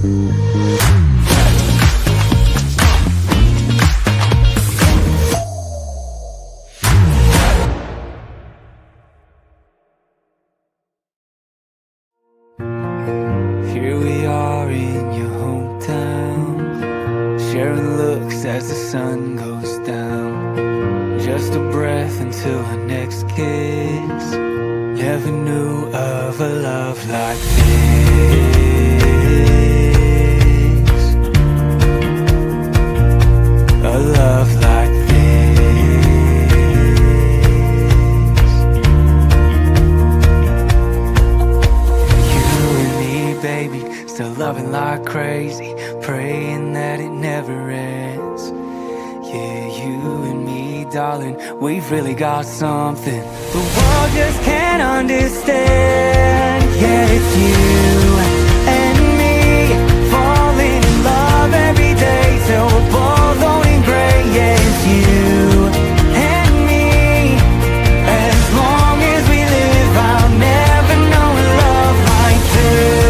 Here we are in your hometown, sharing looks as the sun goes down. Just a breath until our next kiss. Never knew of a love like this. A love like baby, still loving like crazy, praying that it never ends. Yeah, you and me, darling, we've really got something the world just can't understand. Yeah, it's you and me, falling in love every day till we're both owning gray. Yeah, it's you and me, as long as we live, I'll never know a love like this.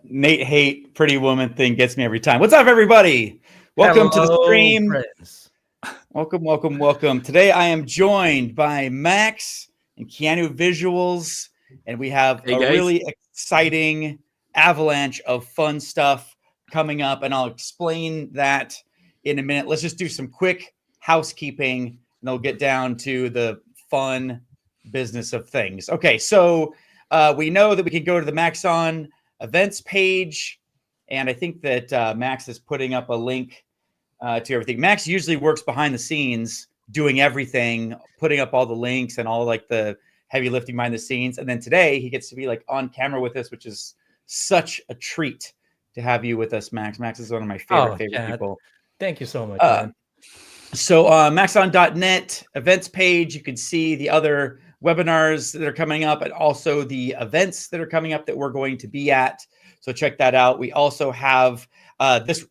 Nate hate pretty woman thing gets me every time. What's up, everybody? Welcome to the stream. Friends. Welcome. Today I am joined by Max and keaNEW Visuals, and we have really exciting avalanche of fun stuff coming up, and I'll explain that in a minute. Let's just do some quick housekeeping, and then we'll get down to the fun business of things. Okay, so we know that we can go to the Maxon events page, and I think that Max is putting up a link to everything. Max usually works behind the scenes doing everything, putting up all the links and all like the heavy lifting behind the scenes. And then today he gets to be like on camera with us, which is such a treat to have you with us, Max. Max is one of my favorite people. Thank you so much, man. So Maxon.net events page, you can see the other webinars that are coming up and also the events that are coming up that we're going to be at. So check that out. We also have this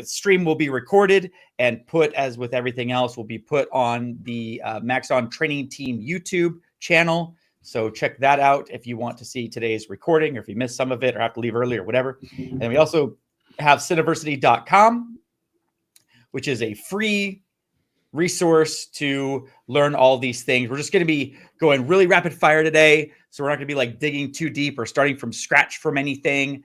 stream will be recorded and put, as with everything else, will be put on the Maxon Training Team YouTube channel. So check that out if you want to see today's recording, or if you missed some of it or have to leave early or whatever. And we also have Cineversity.com, which is a free resource to learn all these things. We're just going to be going really rapid fire today. So we're not going to be like digging too deep or starting from scratch from anything.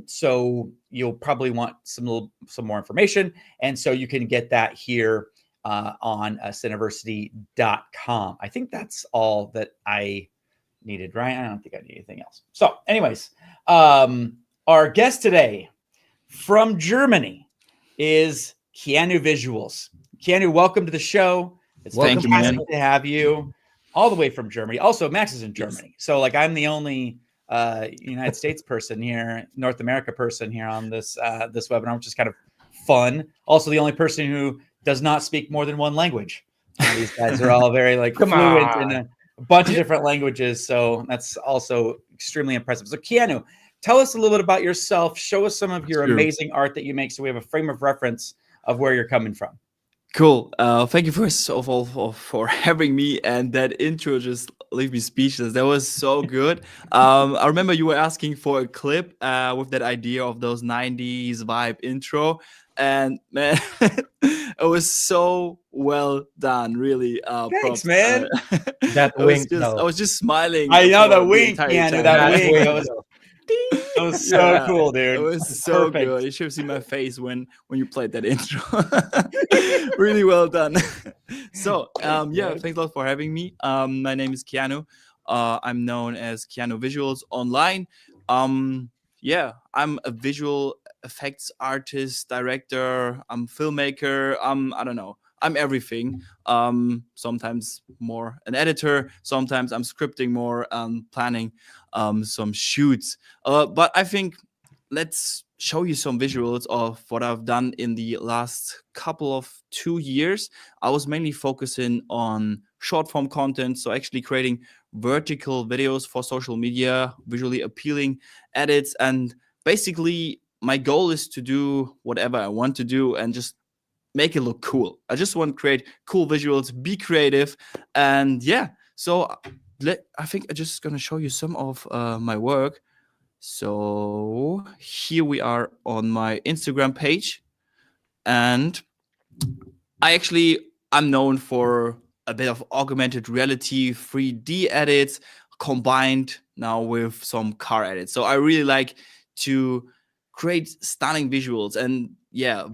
So you'll probably want some more information. And so you can get that here on Cineversity.com. I think that's all that I needed, right? I don't think I need anything else. So anyways, our guest today from Germany is keaNEW Visuals. keaNEW, welcome to the show. It's fantastic to have you all the way from Germany. Also, Max is in Germany. So like I'm the only United States person here, North America person here on this this webinar, which is kind of fun. Also the only person who does not speak more than one language. These guys are all very like fluent in a bunch of different languages. So that's also extremely impressive. So keaNEW, tell us a little bit about yourself. Show us some of your amazing art that you make so we have a frame of reference of where you're coming from. Cool. Thank you first of all for having me, and that intro just leave me speechless. That was so good. I remember you were asking for a clip with that idea of those 90s vibe intro, and man, it was so well done. Really, thanks, props. man. That wink, I was just smiling. I know the wink, keaNEW. that wink. That was so cool, dude. It was so perfect. good. You should have seen my face when you played that intro. Really well done. So thanks a lot for having me. My name is keaNEW. I'm known as keaNEW Visuals online. I'm a visual effects artist, director. I'm filmmaker. I don't know. I'm everything. Sometimes more an editor. Sometimes I'm scripting more, planning some shoots. But I think let's show you some visuals of what I've done in the last couple of 2 years. I was mainly focusing on short form content, so actually creating vertical videos for social media, visually appealing edits. And basically, my goal is to do whatever I want to do and just make it look cool. I just want to create cool visuals, be creative. And yeah, so I think I'm just going to show you some of my work. So here we are on my Instagram page. And I'm known for a bit of augmented reality 3D edits combined now with some car edits. So I really like to create stunning visuals and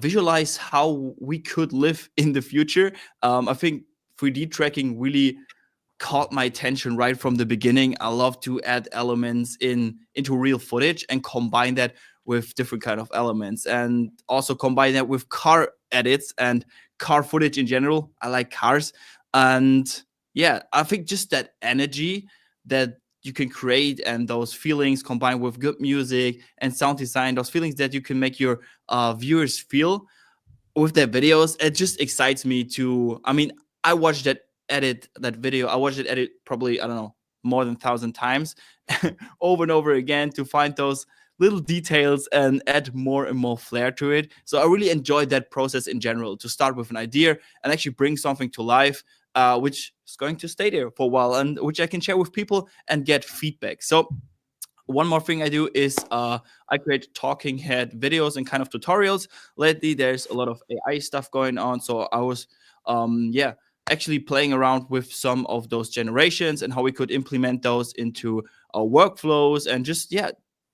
visualize how we could live in the future. I think 3D tracking really caught my attention right from the beginning. I love to add elements into real footage and combine that with different kind of elements, and also combine that with car edits and car footage in general. I like cars, and I think just that energy that you can create and those feelings combined with good music and sound design, those feelings that you can make your viewers feel with their videos, it just excites me to. I mean, I watched that video. I watched it edit probably, I don't know, more than 1,000 times over and over again to find those little details and add more and more flair to it. So I really enjoyed that process in general, to start with an idea and actually bring something to life, which is going to stay there for a while and which I can share with people and get feedback. So one more thing I do is I create talking head videos and kind of tutorials. Lately, there's a lot of AI stuff going on. So I was, actually playing around with some of those generations and how we could implement those into our workflows and just,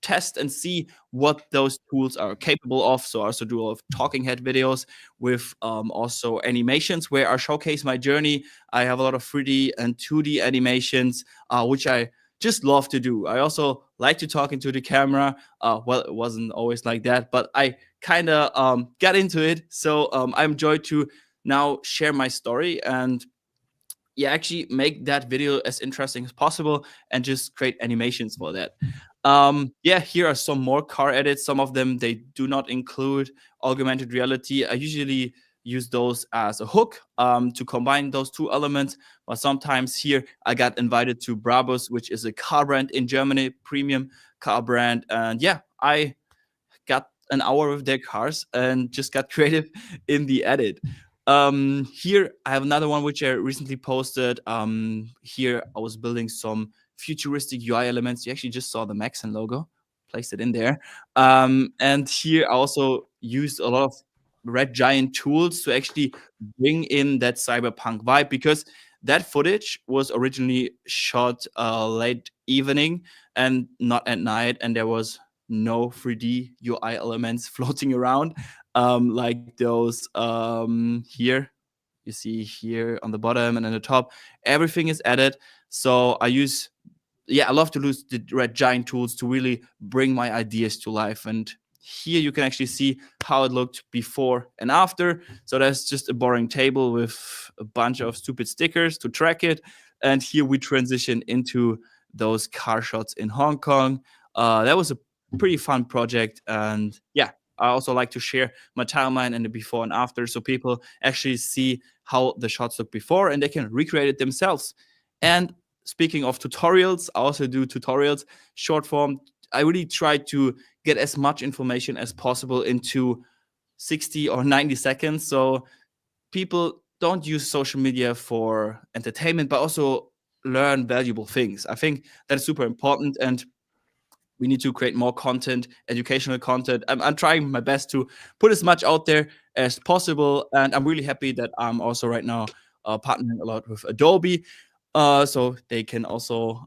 test and see what those tools are capable of. So I also do a lot of talking head videos with also animations where I showcase my journey. I have a lot of 3D and 2D animations, which I just love to do. I also like to talk into the camera. Well, it wasn't always like that, but I kind of got into it. So I enjoy to now share my story and actually make that video as interesting as possible and just create animations for that. Here are some more car edits. Some of them, they do not include augmented reality. I usually use those as a hook to combine those two elements. But sometimes here I got invited to Brabus, which is a car brand in Germany, premium car brand. And I got an hour with their cars and just got creative in the edit. Here I have another one which I recently posted. Here I was building some futuristic UI elements. You actually just saw the Maxon logo, placed it in there. And here I also used a lot of red giant tools to actually bring in that cyberpunk vibe, because that footage was originally shot late evening and not at night, and there was no 3D UI elements floating around, like those here. You see here on the bottom and on the top, everything is added. So I love to use the red giant tools to really bring my ideas to life. And here you can actually see how it looked before and after. So that's just a boring table with a bunch of stupid stickers to track it. And here we transition into those car shots in Hong Kong. That was a pretty fun project. And I also like to share my timeline and the before and after, so people actually see how the shots look before and they can recreate it themselves. And speaking of tutorials, I also do tutorials, short form. I really try to get as much information as possible into 60 or 90 seconds. So people don't use social media for entertainment, but also learn valuable things. I think that's super important. And we need to create more content, educational content. I'm trying my best to put as much out there as possible. And I'm really happy that I'm also right now partnering a lot with Adobe. So they can also,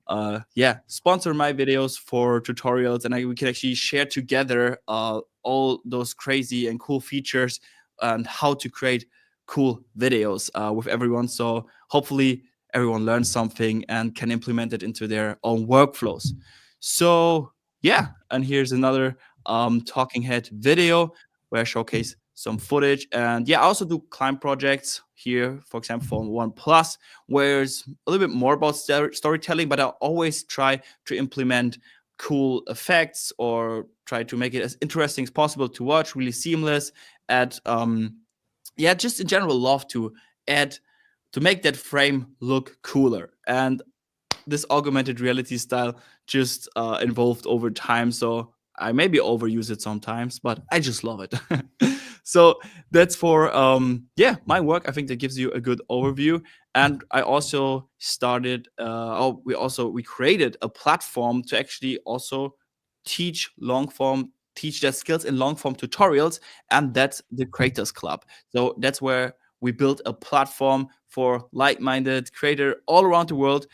sponsor my videos for tutorials. And we can actually share together all those crazy and cool features and how to create cool videos with everyone. So hopefully everyone learns something and can implement it into their own workflows. So and here's another talking head video where I showcase some footage. And I also do client projects here, for example, for OnePlus, where it's a little bit more about storytelling, but I always try to implement cool effects or try to make it as interesting as possible to watch, really seamless. Just in general, love to add to make that frame look cooler. And this augmented reality style just evolved over time. So I maybe overuse it sometimes, but I just love it. So that's for my work. I think that gives you a good overview. And I also started we created a platform to actually also teach their skills in long form tutorials, and that's the Creators Club. So that's where we built a platform for like-minded creator all around the world,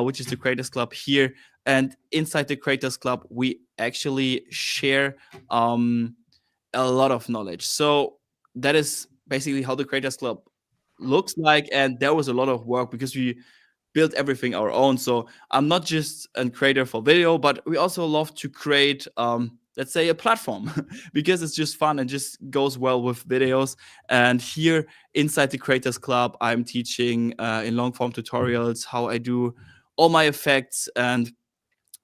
which is the Creators Club here. And inside the Creators Club, we actually share a lot of knowledge. So that is basically how the Creators Club looks like. And there was a lot of work because we built everything our own. So I'm not just a creator for video, but we also love to create, let's say, a platform because it's just fun and just goes well with videos. And here inside the Creators Club, I'm teaching in long form tutorials how I do all my effects and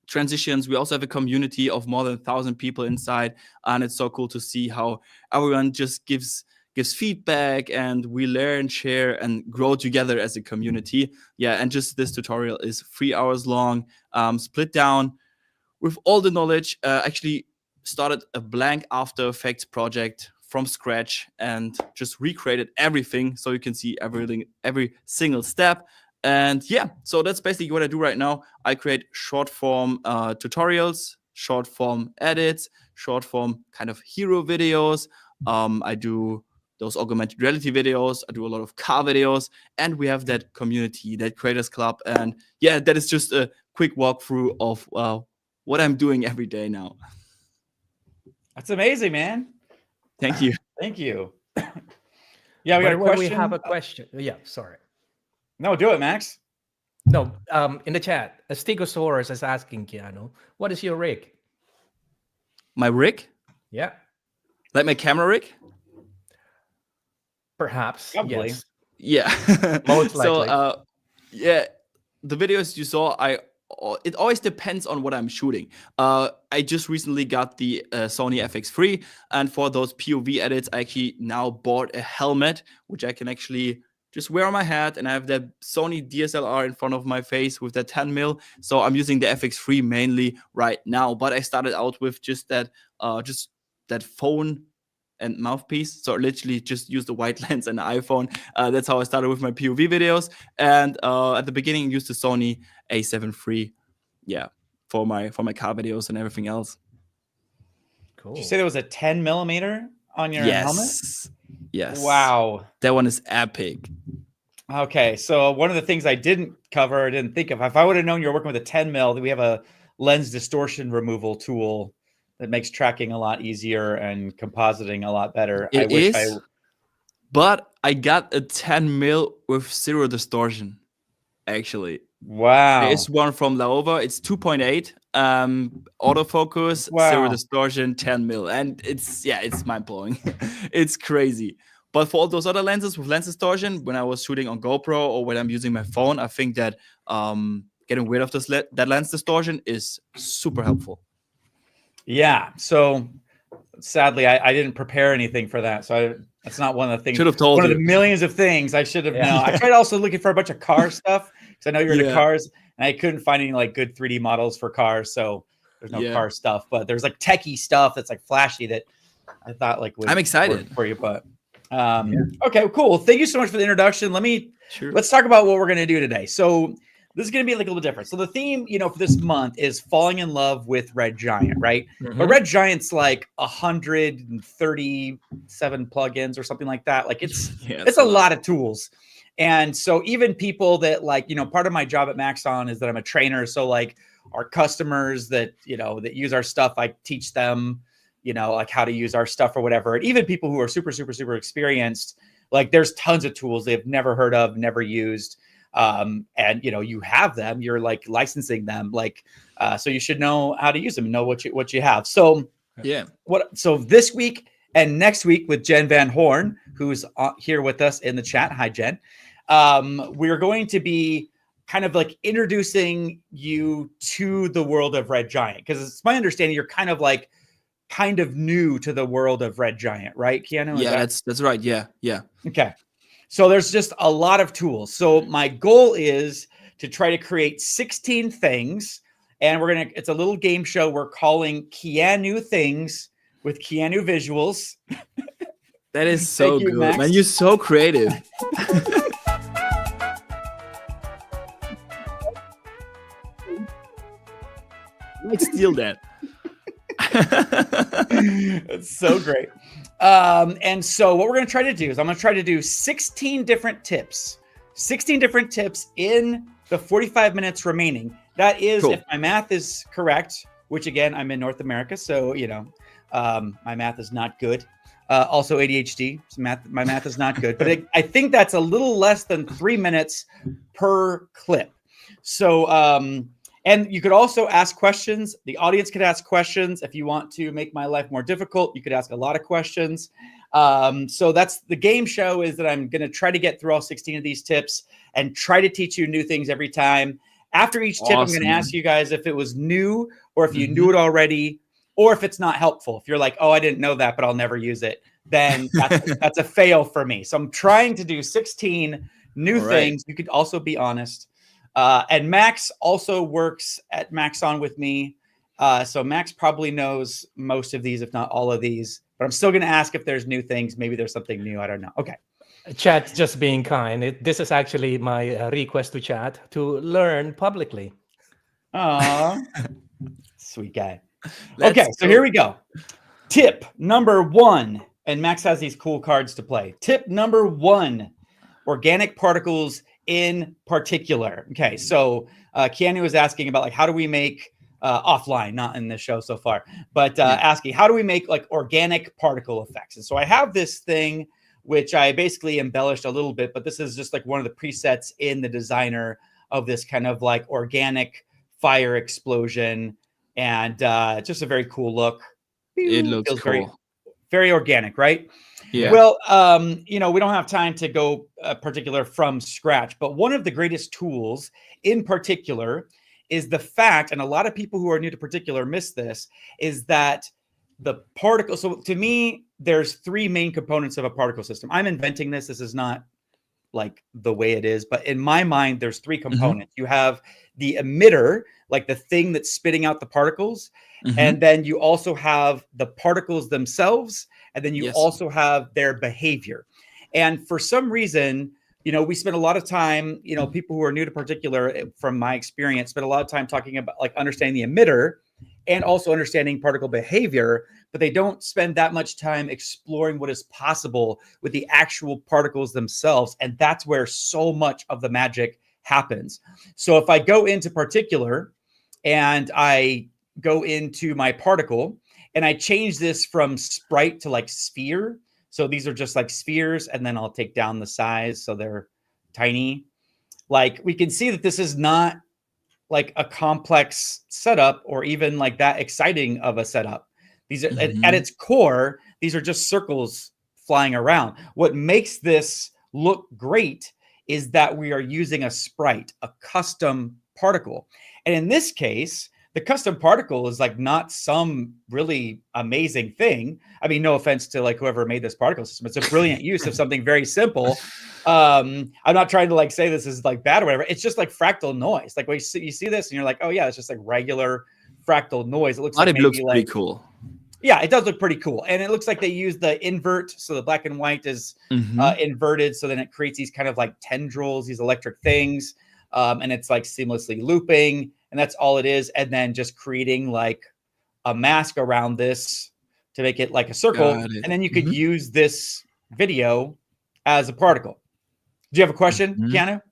transitions. We also have a community of more than 1,000 people inside, and it's so cool to see how everyone just gives feedback, and we learn, share, and grow together as a community. Yeah, and just this tutorial is 3 hours long, split down with all the knowledge. Actually started a blank After Effects project from scratch and just recreated everything so you can see everything, every single step. And yeah, so that's basically what I do right now. I create short form tutorials, short form edits, short form kind of hero videos. I do those augmented reality videos. I do a lot of car videos, and we have that community, that Creators Club. And yeah, that is just a quick walkthrough of what I'm doing every day now. That's amazing, man. Thank you. Thank you. Yeah, we got a question. We have a question. Yeah, sorry. No, do it, Max. No, in the chat, a Stegosaurus is asking Keanu, what is your rig? My rig? Yeah. Like my camera rig? Perhaps. Probably. Yes. Yeah. Most likely. So, yeah, the videos you saw, it always depends on what I'm shooting. I just recently got the Sony FX3, and for those POV edits, I actually now bought a helmet, which I can actually just wear on my head, and I have that Sony DSLR in front of my face with that 10mm. So I'm using the FX3 mainly right now, but I started out with just that phone and mouthpiece. So literally just use the white lens and the iPhone. That's how I started with my POV videos. And at the beginning, I used the Sony A7 III, for my car videos and everything else. Cool. Did you say there was a 10mm on your helmet? Yes. Wow. That one is epic. Okay, so one of the things I didn't think of, if I would have known you were working with a 10mm, we have a lens distortion removal tool that makes tracking a lot easier and compositing a lot better. But I got a 10mm with 0 distortion, actually. Wow. There is one from Laowa. It's 2.8 autofocus, 0 distortion, 10mm, and it's mind blowing. It's crazy. But for all those other lenses with lens distortion, when I was shooting on GoPro or when I'm using my phone, I think that getting rid of that lens distortion is super helpful. Yeah. So sadly, I didn't prepare anything for that. So that's not one of the things. Should have told you. One of the millions of things I should have known. I tried also looking for a bunch of car stuff because I know you're into cars, and I couldn't find any like good 3D models for cars. So there's no car stuff, but there's like techie stuff that's like flashy that I thought like I'm excited for you. But okay, cool. Thank you so much for the introduction. Let's talk about what we're going to do today. So this is going to be like a little different. So the theme, for this month is falling in love with Red Giant, right? Mm-hmm. But Red Giant's like 137 plugins or something like that. Like it's a lot of tools. And so even people that like, part of my job at Maxon is that I'm a trainer. So like our customers that, that use our stuff, I teach them, like how to use our stuff or whatever. And even people who are super, super, super experienced, like there's tons of tools they've never heard of, never used. And you have them, you're like licensing them, like so you should know how to use them and know what you have. So so this week and next week with Jen Van Horn, who's here with us in the chat. Hi, Jen. We're going to be kind of like introducing you to the world of Red Giant, because it's my understanding you're kind of new to the world of Red Giant, right, Keanu? Yeah, that's right. Yeah. Okay. So there's just a lot of tools. So my goal is to try to create 16 things. And it's a little game show we're calling keaNEW Things with keaNEW Visuals. That is so you, good, Max. man. You're so creative. Let's steal that. It's so great. And so what we're going to try to do is I'm going to try to do 16 different tips. 16 different tips in the 45 minutes remaining. That is, cool. If my math is correct, which again, I'm in North America, so, you know, my math is not good. Also ADHD, so my math is not good. But I think that's a little less than 3 minutes per clip. So, and you could also ask questions. The audience could ask questions. If you want to make my life more difficult, you could ask a lot of questions. So that's the game show, is that I'm going to try to get through all 16 of these tips and try to teach you new things every time. After each tip, I'm going to ask you guys if it was new or if you knew it already, or if it's not helpful. If you're like, oh, I didn't know that, but I'll never use it, then that's a fail for me. So I'm trying to do 16 new things. You could also be honest. And Max also works at Maxon with me. So Max probably knows most of these, if not all of these, but I'm still going to ask if there's new things. Maybe there's something new. I don't know. Okay. Chat's just being kind. This is actually my request to chat to learn publicly. Aw, sweet guy. Okay, so here we go. Tip number 1, and Max has these cool cards to play. Tip number 1, organic particles in particular. Okay, so keaNEW is asking about like, how do we make offline, not in this show so far, but asking how do we make like organic particle effects? And so I have this thing which I basically embellished a little bit, but this is just like one of the presets in the designer of this kind of like organic fire explosion, and just a very cool look. It looks cool. Very, very organic, right? Yeah. Well, you know, we don't have time to go particular from scratch, but one of the greatest tools in particular is the fact, and a lot of people who are new to particular miss this, is that the particle. So to me, there's 3 main components of a particle system. I'm inventing this. This is not like the way it is, but in my mind, there's 3 components. You have the emitter, like the thing that's spitting out the particles. And then you also have the particles themselves. And then you also have their behavior. And for some reason, you know, we spend a lot of time, you know, people who are new to particular, from my experience, spend a lot of time talking about like understanding the emitter and also understanding particle behavior, but they don't spend that much time exploring what is possible with the actual particles themselves. And that's where so much of the magic happens. So if I go into particular and I go into my particle and I change this from sprite to like sphere. So these are just like spheres, and then I'll take down the size so they're tiny. Like we can see that this is not like a complex setup or even like that exciting of a setup. These are at its core, these are just circles flying around. What makes this look great is that we are using a sprite, a custom particle. And in this case, the custom particle is like not some really amazing thing. I mean, no offense to like whoever made this particle system. It's a brilliant use of something very simple. I'm not trying to like say this is like bad or whatever. It's just like fractal noise. Like when you see this and you're like, oh yeah, it's just like regular fractal noise. It looks like it looks maybe pretty like cool. Yeah, it does look pretty cool. And it looks like they use the invert. So the black and white is inverted. So then it creates these kind of like tendrils, these electric things. And it's like seamlessly looping. And that's all it is. And then just creating like a mask around this to make it like a circle. And then you could use this video as a particle. Do you have a question, keaNEW?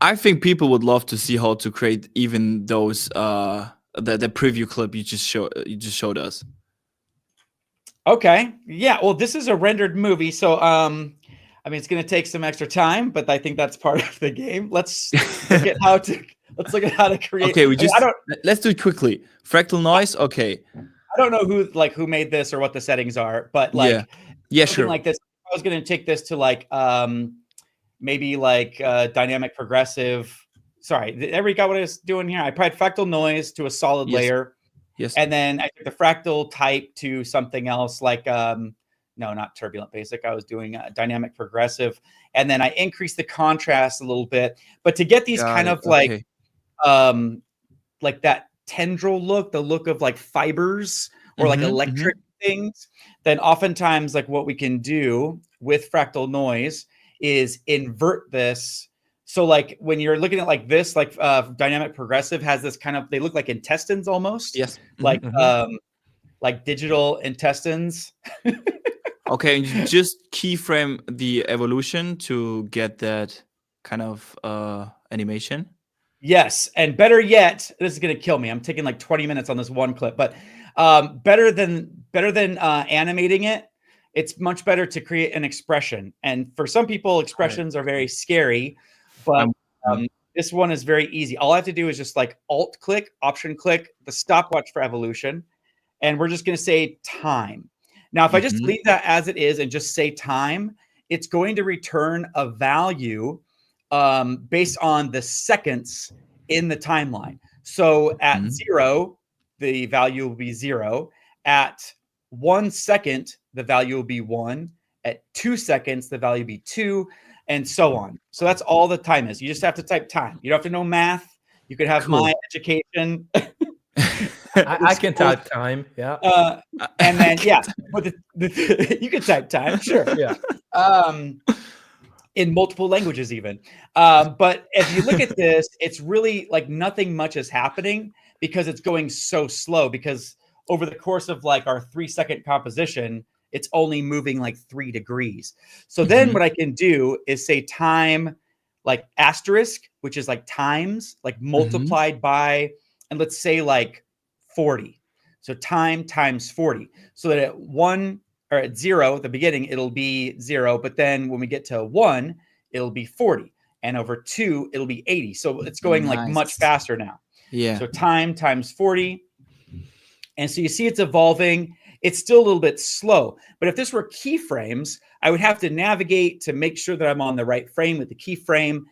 I think people would love to see how to create even those the preview clip you just showed us. Okay. Yeah. Well, this is a rendered movie, so I mean, it's going to take some extra time, but I think that's part of the game. Let's look at how to create. Okay, let's do it quickly. Fractal noise. Okay. I don't know who made this or what the settings are, but like sure. Like this, I was going to take this to like maybe like dynamic progressive. Sorry, everybody got what I was doing here? I applied fractal noise to a solid layer. Yes. And then I took the fractal type to something else like no, not turbulent basic. I was doing dynamic progressive, and then I increased the contrast a little bit. But to get these kind of like that tendril look, the look of like fibers or like electric things, then oftentimes like what we can do with fractal noise is invert this. So like when you're looking at like this, like dynamic progressive has this kind of, they look like intestines almost. Yes. Like digital intestines. Okay, and you just keyframe the evolution to get that kind of animation. Yes, and better yet, this is gonna kill me. I'm taking like 20 minutes on this one clip, but better than animating it, it's much better to create an expression. And for some people, expressions are very scary, but this one is very easy. All I have to do is just like Alt click, Option click, the stopwatch for evolution, and we're just gonna say time. Now, if I just leave that as it is and just say time, it's going to return a value based on the seconds in the timeline. So at 0, the value will be 0. At 1 second, the value will be 1. At 2 seconds, the value will be 2, and so on. So that's all the time is. You just have to type time. You don't have to know math. You could have my education. I can type time. Yeah. And then, but you can type time. Sure. Yeah. In multiple languages even. But if you look at this, it's really like nothing much is happening because it's going so slow, because over the course of like our 3-second composition, it's only moving like 3 degrees. So then what I can do is say time like asterisk, which is like times, like multiplied by, and let's say like 40. So time times 40. So that at 1 or at 0 at the beginning, it'll be 0. But then when we get to 1, it'll be 40. And over 2, it'll be 80. So it's going like much faster now. Yeah. So time times 40. And so you see it's evolving. It's still a little bit slow. But if this were keyframes, I would have to navigate to make sure that I'm on the right frame with the keyframe.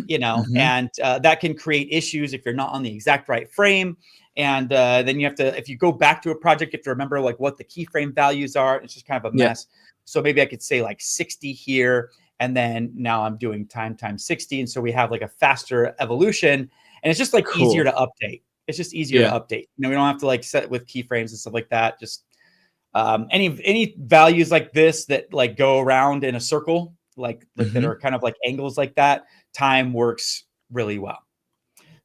You know, and that can create issues if you're not on the exact right frame. And then you have to, if you go back to a project, you have to remember like what the keyframe values are. It's just kind of a mess. So maybe I could say like 60 here, and then now I'm doing time times 60. And so we have like a faster evolution, and it's just like easier to update. It's just easier to update. You know, we don't have to like set with keyframes and stuff like that. Just any values like this that like go around in a circle, like that are kind of like angles like that, time works really well.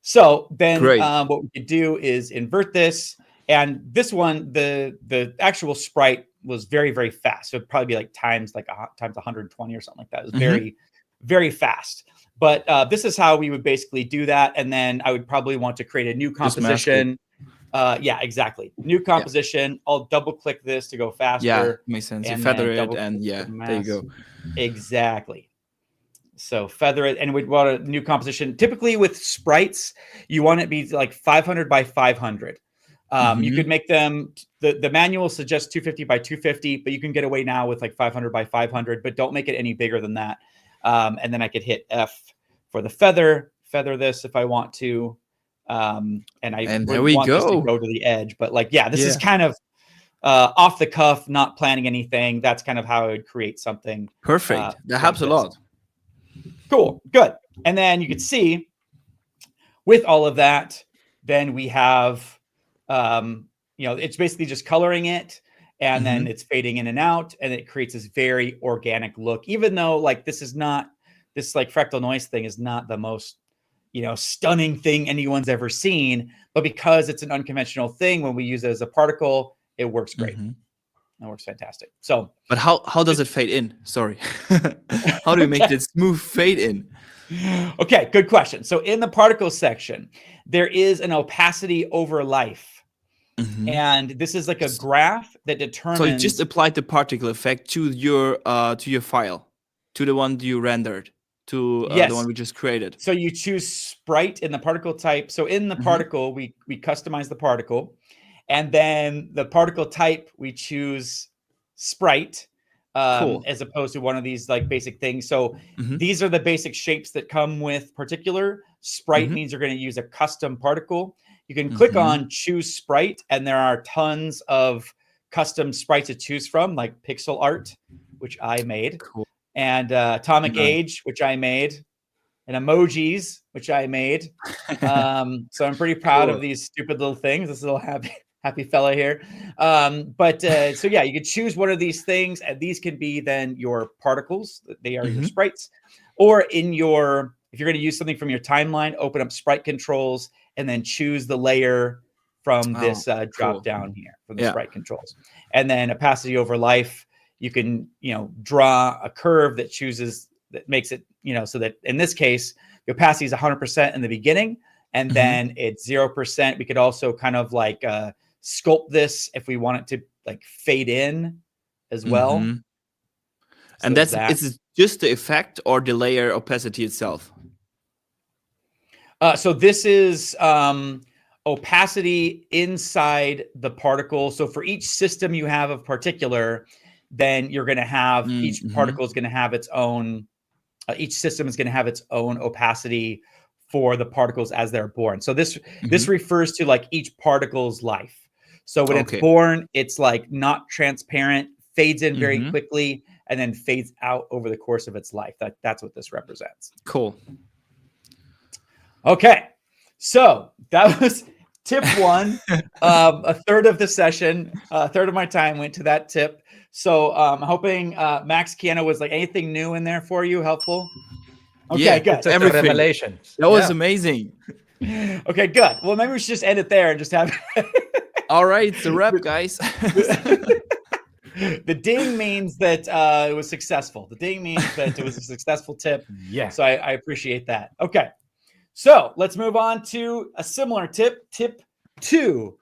So then what we could do is invert this. And this one, the actual sprite was very, very fast. So it'd probably be like times 120 or something like that. It was very, very fast. But this is how we would basically do that. And then I would probably want to create a new composition. Yeah, exactly. New composition. I'll double click this to go faster. Yeah, makes sense. You feather it and there you go. Exactly. So feather it, and we'd want a new composition. Typically with sprites, you want it to be like 500 by 500. You could make them, the manual suggests 250 by 250, but you can get away now with like 500 by 500, but don't make it any bigger than that. And then I could hit F for the feather this if I want to. And there we want this to go to the edge, but like, this is kind of off the cuff, not planning anything. That's kind of how I would create something. Perfect. That helps a lot. Cool. Good. And then you can see with all of that, then we have, it's basically just coloring it, and then it's fading in and out, and it creates this very organic look, even though like this like fractal noise thing is not the most, stunning thing anyone's ever seen, but because it's an unconventional thing, when we use it as a particle, it works great. That works fantastic. So, but how does it fade in? Sorry. How do we make this smooth fade in? Okay, good question. So in the particle section, there is an opacity over life. And this is like a graph that determines. So you just applied the particle effect to your file, to the one you rendered, to the one we just created. So you choose Sprite in the particle type. So in the particle, we customize the particle. And then the particle type, we choose Sprite as opposed to one of these like basic things. So these are the basic shapes that come with particular. Sprite means you're going to use a custom particle. You can click on choose Sprite, and there are tons of custom sprites to choose from, like pixel art, which I made, Cool. and atomic Nice. age, which I made, and emojis, which I made. So I'm pretty proud of these stupid little things. This little happy fella here. So yeah, you could choose one of these things, and these can be then your particles. They are your sprites, or in your, if you're going to use something from your timeline, open up sprite controls and then choose the layer from this drop down here from the sprite controls, and then opacity over life. You can, draw a curve that makes it, so that in this case, the opacity is 100% in the beginning, and then it's 0%. We could also kind of like sculpt this if we want it to like fade in as well. So and is it just the effect or the layer opacity itself? So this is opacity inside the particle. So for each system you have of particular, then you're going to have each particle is going to have its own. Each system is going to have its own opacity for the particles as they're born. So this refers to like each particle's life. So when it's born, it's like not transparent, fades in very quickly, and then fades out over the course of its life. That's what this represents. Cool. Okay, so that was tip one. A third of the session, a third of my time went to that tip. So I'm hoping Max Keanu was like anything new in there for you, helpful. Okay, good. Everything. Revelations. That was amazing. Okay, good. Well, maybe we should just end it there and just have. All right, it's a wrap, guys. The ding means that it was successful. The ding means that it was a successful tip. Yeah. So I appreciate that. Okay. So let's move on to a similar tip, tip 2.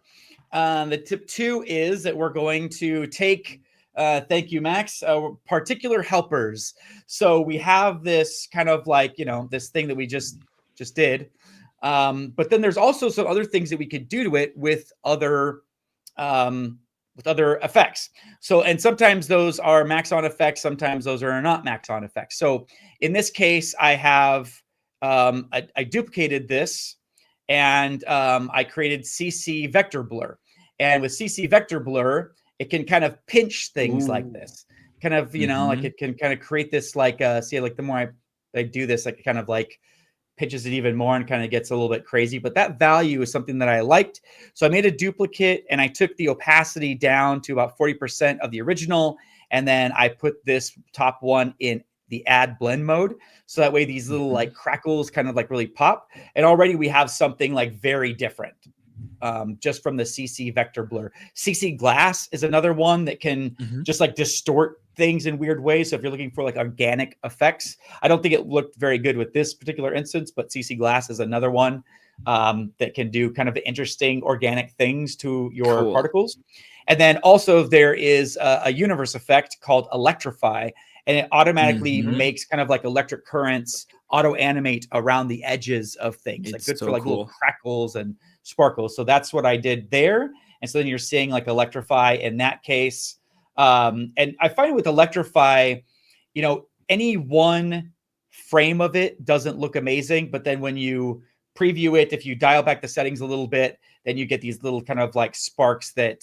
The tip 2 is that we're going to take, thank you, Max, particular helpers. So we have this kind of like, this thing that we just did. But then there's also some other things that we could do to it with other effects. So, and sometimes those are Maxon effects. Sometimes those are not Maxon effects. So in this case, I have, I duplicated this and I created CC vector blur. And with CC vector blur, it can kind of pinch things like this. Kind of, like it can kind of create this like, see, like the more I do this, like it kind of like pitches it even more and kind of gets a little bit crazy. But that value is something that I liked. So I made a duplicate and I took the opacity down to about 40% of the original. And then I put this top one in the add blend mode. So that way these little like crackles kind of like really pop. And already we have something like very different just from the CC vector blur. CC glass is another one that can just like distort things in weird ways. So if you're looking for like organic effects, I don't think it looked very good with this particular instance, but CC glass is another one that can do kind of interesting organic things to your particles. And then also there is a universe effect called Electrify, and it automatically makes kind of like electric currents auto animate around the edges of things. Like good for like little crackles and sparkles. So that's what I did there. And so then you're seeing like Electrify in that case. And I find with Electrify, any one frame of it doesn't look amazing, but then when you preview it, if you dial back the settings a little bit, then you get these little kind of like sparks that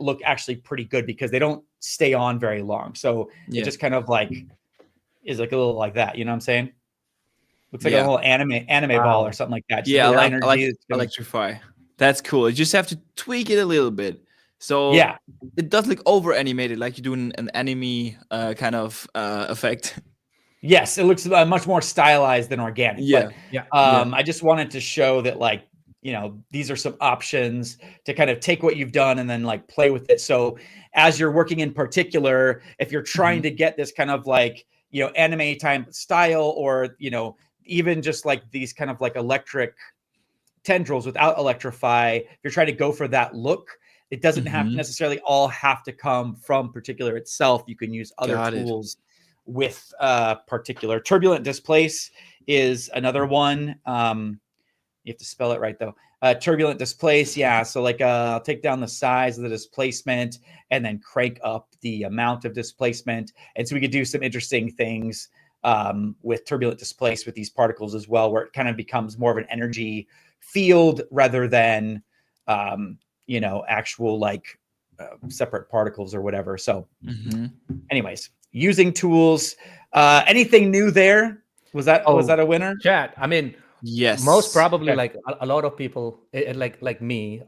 look actually pretty good because they don't stay on very long. So it just kind of like is like a little like that. You know what I'm saying? Looks like a little anime ball or something like that. Just I like Electrify. That's cool. You just have to tweak it a little bit. So it does look over animated, like you do an anime kind of effect. Yes, it looks much more stylized than organic. I just wanted to show that like, these are some options to kind of take what you've done and then like play with it. So as you're working in particular, if you're trying to get this kind of like, anime type style or, even just like these kind of like electric tendrils without Electrify, if you're trying to go for that look, it doesn't have to necessarily all have to come from particular itself. You can use other tools with particular. Turbulent Displace is another one. You have to spell it right though. Turbulent Displace, So like I'll take down the size of the displacement and then crank up the amount of displacement. And so we could do some interesting things with Turbulent Displace with these particles as well, where it kind of becomes more of an energy field rather than actual like separate particles or whatever. So Mm-hmm. anyways, using tools. Anything new there? Was that a winner? Chat. I mean, Yes. most probably Okay. like a lot of people like me.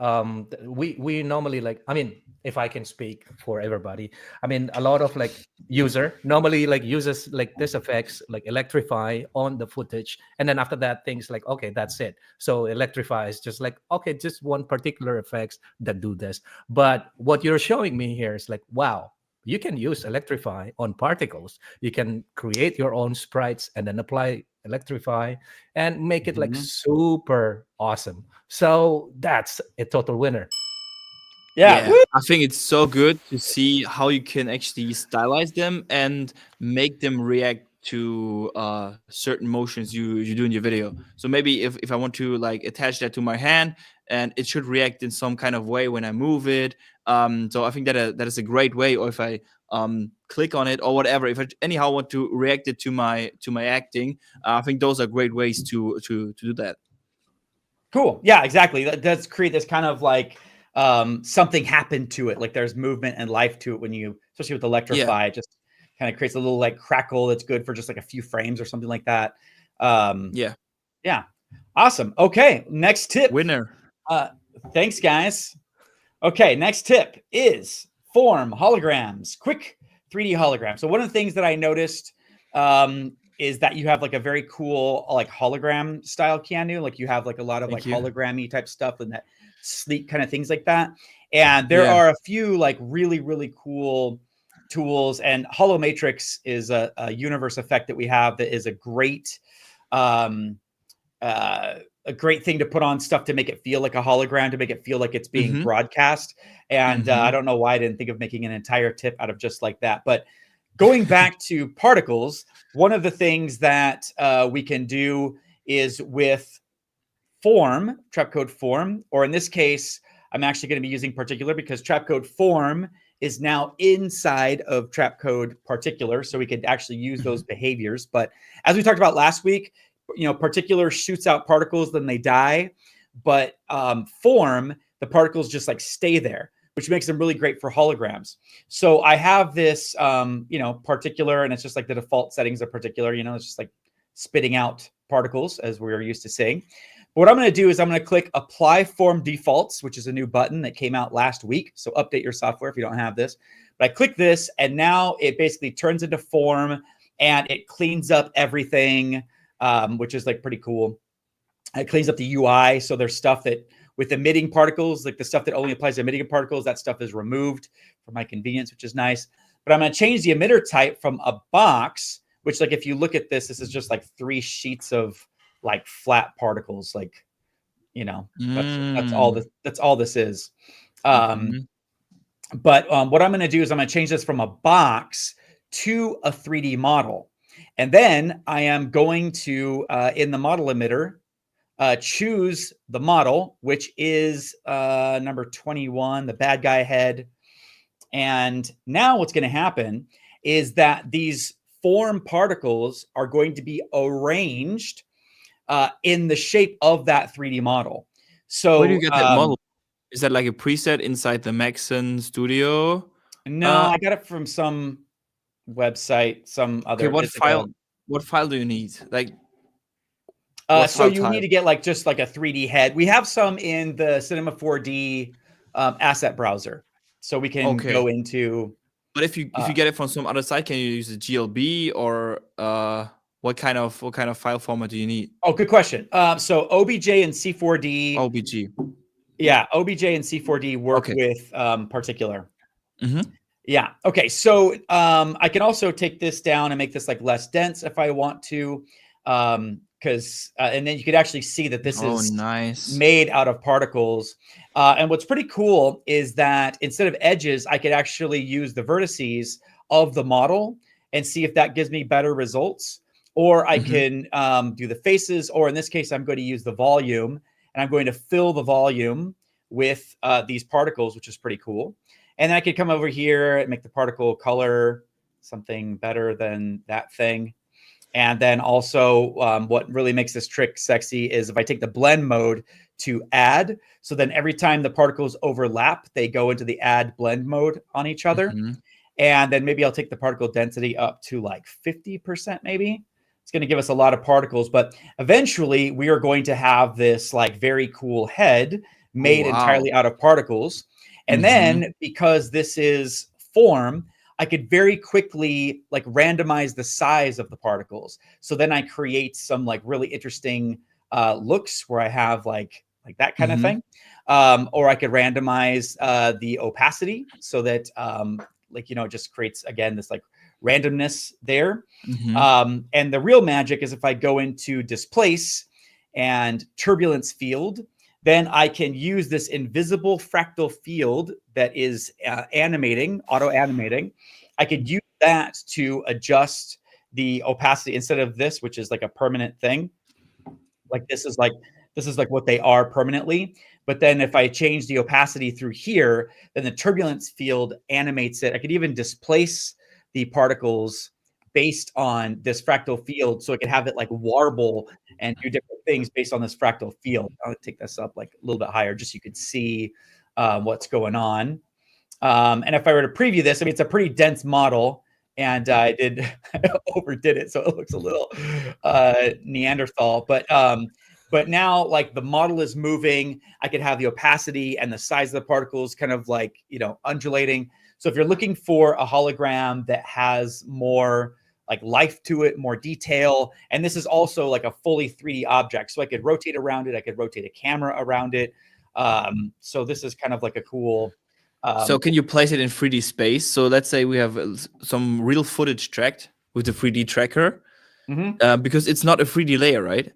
We normally like. I mean, if I can speak for everybody, I mean, a lot of like user normally like uses like this effects like Electrify on the footage, and then after that things like, okay, that's it. So Electrify is just like, okay, just one particular effects that do this. But what you're showing me here is like, wow, you can use Electrify on particles. You can create your own sprites and then apply Electrify and make it like Mhm. super awesome. So that's a total winner. Yeah. Yeah, I think it's so good to see how you can actually stylize them and make them react to certain motions you do in your video. So maybe if I want to like attach that to my hand, and it should react in some kind of way when I move it. So I think that is a great way. Or if I click on it or whatever, if I anyhow want to react it to my acting, I think those are great ways to do that. Cool. Yeah, exactly. That does create this kind of like something happened to it. Like there's movement and life to it when you, especially with Electrify, it just kind of creates a little like crackle that's good for just like a few frames or something like that. Yeah. Yeah. Awesome. Okay. Next tip. Winner. Thanks, guys. Okay. Next tip is form holograms, quick 3D hologram. So one of the things that I noticed is that you have like a very cool like hologram style keaNEW. Like you have like a lot of Thank like you. hologrammy type stuff and that sleek kind of things like that. And there Yeah. are a few like really, really cool tools, and Holo Matrix is a universe effect that we have that is a great thing to put on stuff to make it feel like a hologram, to make it feel like it's being Mhm. broadcast. And I Mhm. don't know why I didn't think of making an entire tip out of just like that. But going back to particles, one of the things that we can do is with form, trapcode form, or in this case, I'm actually going to be using particular because trapcode form is now inside of trapcode particular. So we could actually use those behaviors. But as we talked about last week, particular shoots out particles, then they die. But form, the particles just like stay there, which makes them really great for holograms. So I have this, particular, and it's just like the default settings of particular, it's just like spitting out particles as we're used to seeing. But what I'm going to do is I'm going to click Apply Form Defaults, which is a new button that came out last week. So update your software if you don't have this. But I click this, and now it basically turns into form, and it cleans up everything, which is like pretty cool. It cleans up the UI. So there's stuff that with emitting particles, like the stuff that only applies to emitting particles, that stuff is removed for my convenience, which is nice. But I'm going to change the emitter type from a box, which like if you look at this, this is just like 3 sheets of like flat particles, like that's all this is. Mhm. But what I'm going to do is I'm going to change this from a box to a 3D model, and then I am going to in the model emitter choose the model, which is number 21, the bad guy head. And now what's going to happen is that these form particles are going to be arranged in the shape of that 3D model. So where do you get that model? Is that like a preset inside the Maxon Studio? No, I got it from some website, some other. Okay, what it's like file do you need? Like so you type? need to get like just like a 3D head. We have some in the Cinema 4D asset browser, so we can go into. But if you get it from some other site, can you use a GLB or what kind of file format do you need? Oh, good question. So OBJ and C4D. OBG. Yeah, OBJ and C4D work with particular. Mm-hmm. Yeah. Okay. So I can also take this down and make this like less dense if I want to, because and then you could actually see that this is nice. made out of particles. And what's pretty cool is that instead of edges, I could actually use the vertices of the model and see if that gives me better results. Or I can do the faces, or in this case, I'm going to use the volume, and I'm going to fill the volume with these particles, which is pretty cool. And then I could come over here and make the particle color something better than that thing. And then also what really makes this trick sexy is if I take the blend mode to add. So then every time the particles overlap, they go into the add blend mode on each other. And then maybe I'll take the particle density up to like 50% maybe. It's going to give us a lot of particles, but eventually we are going to have this like very cool head made entirely out of particles. And then because this is form, I could very quickly like randomize the size of the particles. So then I create some like really interesting looks where I have like that kind of thing. Or I could randomize the opacity so that like, you know, it just creates, again, this like randomness there. And the real magic is if I go into displace and turbulence field, then I can use this invisible fractal field that is animating, auto-animating. I could use that to adjust the opacity instead of this, which is like a permanent thing. Like this is like what they are permanently. But then if I change the opacity through here, then the turbulence field animates it. I could even displace the particles based on this fractal field. So I could have it like warble and do different things based on this fractal field. I'll take this up like a little bit higher just so you could see what's going on. And if I were to preview this, I mean, it's a pretty dense model. And I overdid it. So it looks a little Neanderthal. But now like the model is moving. I could have the opacity and the size of the particles kind of like, you know, undulating. So if you're looking for a hologram that has more like life to it, more detail, and this is also like a fully 3D object. So I could rotate around it. I could rotate a camera around it. So this is kind of like a cool. So can you place it in 3D space? So let's say we have some real footage tracked with the 3D tracker, because it's not a 3D layer, right?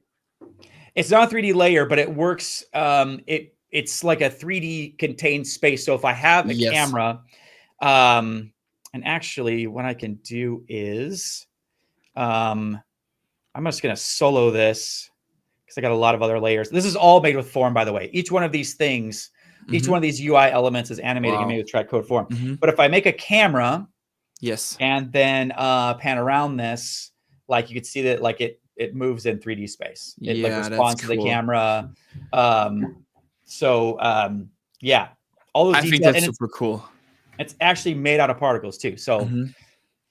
It's not a 3D layer, but it works. It's like a 3D contained space. So if I have a camera, and actually what I can do is, I'm just going to solo this because I got a lot of other layers. This is all made with form, by the way. Each one of these things, each one of these UI elements is animated and made with track code form. But if I make a camera, and then pan around this, like you could see that like it moves in 3D space. It like responds to the camera. Yeah, all those details. I think that's super cool. It's actually made out of particles too, so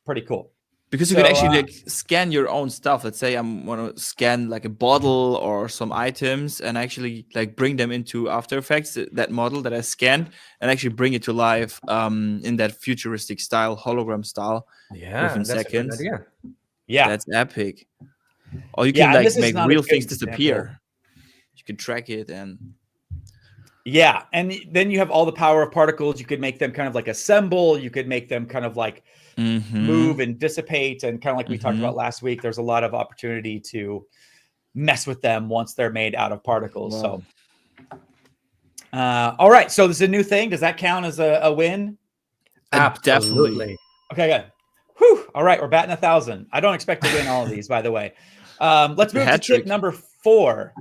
pretty cool. Because you can actually like scan your own stuff. Let's say I want to scan like a bottle or some items and actually like bring them into After Effects, that model that I scanned, and actually bring it to life in that futuristic style, hologram style. Yeah, within that's seconds. a good idea. Yeah, that's epic. Or you can like make real things disappear. Example. You can track it and. Yeah, and then you have all the power of particles. You could make them kind of like assemble. You could make them kind of like move and dissipate. And kind of like we talked about last week, there's a lot of opportunity to mess with them once they're made out of particles. Wow. So, all right. So this is a new thing. Does that count as a win? Absolutely. Okay, good. Whew. All right, we're batting 1,000. I don't expect to win all of these, by the way. Let's move to tip number 4,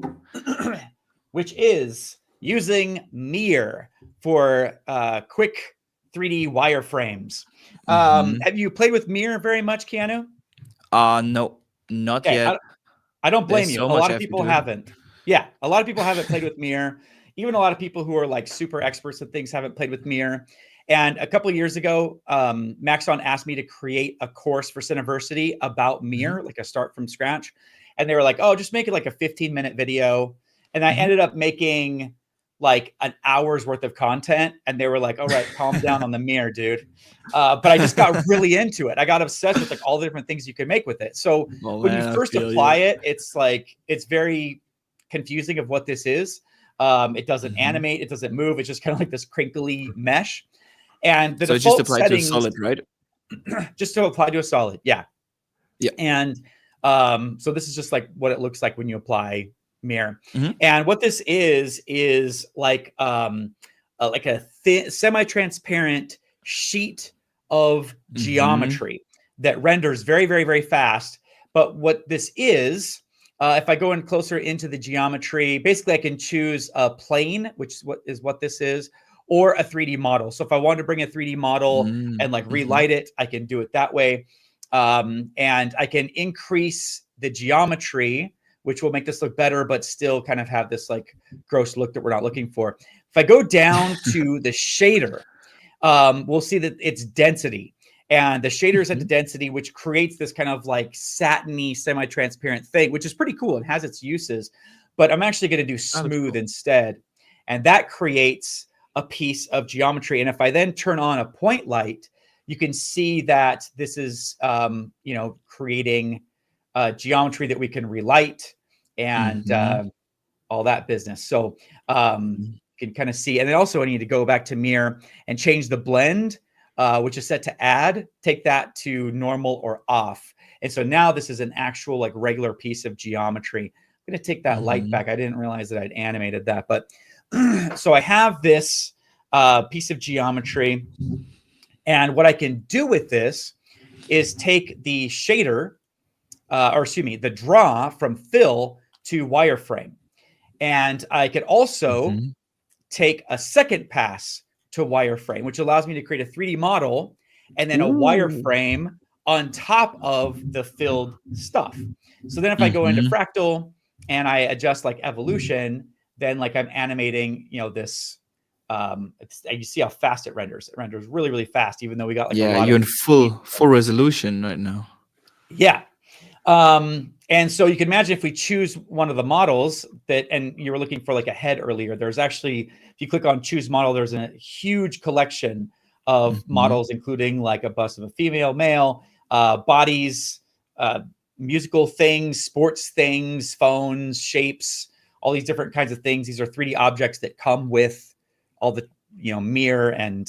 which is using Mir for quick 3D wireframes. Have you played with Mir very much, Keanu? No, not yet. I don't blame you. A lot of people haven't. Yeah, a lot of people haven't played with Mir. Even a lot of people who are like super experts at things haven't played with Mir. And a couple of years ago, Maxon asked me to create a course for Cineversity about Mir, like a start from scratch. And they were like, oh, just make it like a 15-minute video. And I ended up making like an hour's worth of content. And they were like, all right, calm down on the Mir, dude. But I just got really into it. I got obsessed with like all the different things you could make with it. So when you first apply it, it's like, it's very confusing of what this is. It doesn't animate. It doesn't move. It's just kind of like this crinkly mesh. And the default just apply settings, to a solid, right? Just to apply to a solid. Yeah. Yeah. And so this is just like what it looks like when you apply Mir. And what this is like a thin, semi-transparent sheet of geometry that renders very, very, very fast. But what this is, if I go in closer into the geometry, basically I can choose a plane, which is what this is, or a 3D model. So if I want to bring a 3D model and like relight it, I can do it that way. And I can increase the geometry which will make this look better, but still kind of have this like gross look that we're not looking for. If I go down to the shader, we'll see that it's density. And the shader is at the density, which creates this kind of like satiny, semi-transparent thing, which is pretty cool and has its uses. But I'm actually going to do smooth instead. And that creates a piece of geometry. And if I then turn on a point light, you can see that this is, you know, creating geometry that we can relight and all that business. So you can kind of see. And then also I need to go back to mirror and change the blend, which is set to add, take that to normal or off. And so now this is an actual like regular piece of geometry. I'm going to take that light back. I didn't realize that I'd animated that, but so I have this piece of geometry, and what I can do with this is take the shader, or excuse me, the draw from fill to wireframe. And I could also take a second pass to wireframe, which allows me to create a 3D model and then a wireframe on top of the filled stuff. So then if I go into Fractal and I adjust like evolution, then like I'm animating, you know, this, you see how fast it renders. It renders really, really fast, even though we got like a lot you're of in full resolution right now. Yeah. And so you can imagine if we choose one of the models that, and you were looking for like a head earlier, there's actually, if you click on choose model, there's a huge collection of models, including like a bust of a female, male, bodies, musical things, sports things, phones, shapes, all these different kinds of things. These are 3D objects that come with all the, you know, mirror and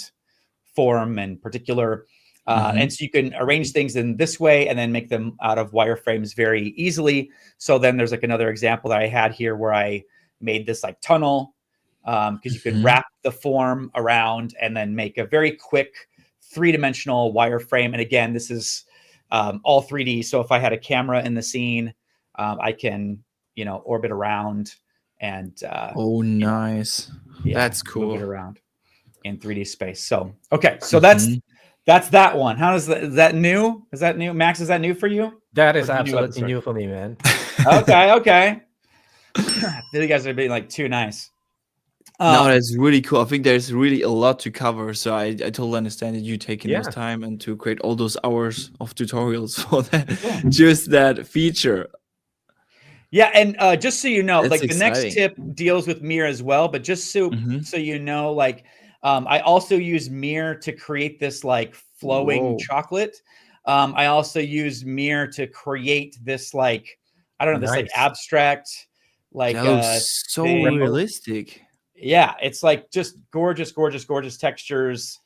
form and particular. And so you can arrange things in this way and then make them out of wireframes very easily. So then there's like another example that I had here where I made this like tunnel, because you can wrap the form around and then make a very quick 3-dimensional wireframe. And again, this is all 3D. So if I had a camera in the scene, I can, you know, orbit around and nice. That's cool. Move it around in 3D space. So okay, so that's that one. How does that, is that new? Is that new? Max, is that new for you? That is absolutely new for me, man. Okay. You guys are being like too nice. No, that's really cool. I think there's really a lot to cover. So I totally understand that you taking this time and to create all those hours of tutorials for that, just that feature. Yeah, and just so you know, That's like the exciting. next tip deals with mirror as well, but just so you know, like I also use mirror to create this like flowing chocolate. I also use mirror to create this like, I don't know, this like abstract, like that looks so realistic. Yeah, it's like just gorgeous, gorgeous, gorgeous textures.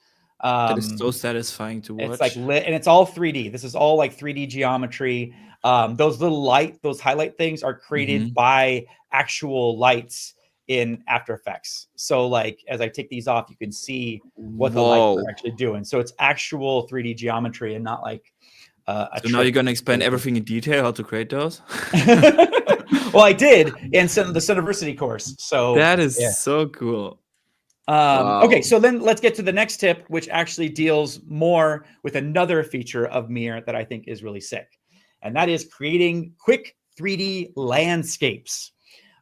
That is so satisfying to watch. It's like lit, and it's all 3D. This is all like 3D geometry. Those little those highlight things are created by actual lights in After Effects. So like, as I take these off, you can see what the lights are actually doing. So it's actual 3D geometry and not like so now you're going to explain everything in detail, how to create those? Well, I did in the Cineversity course. So that is so cool. Okay, so then let's get to the next tip, which actually deals more with another feature of mirror that I think is really sick. And that is creating quick 3D landscapes.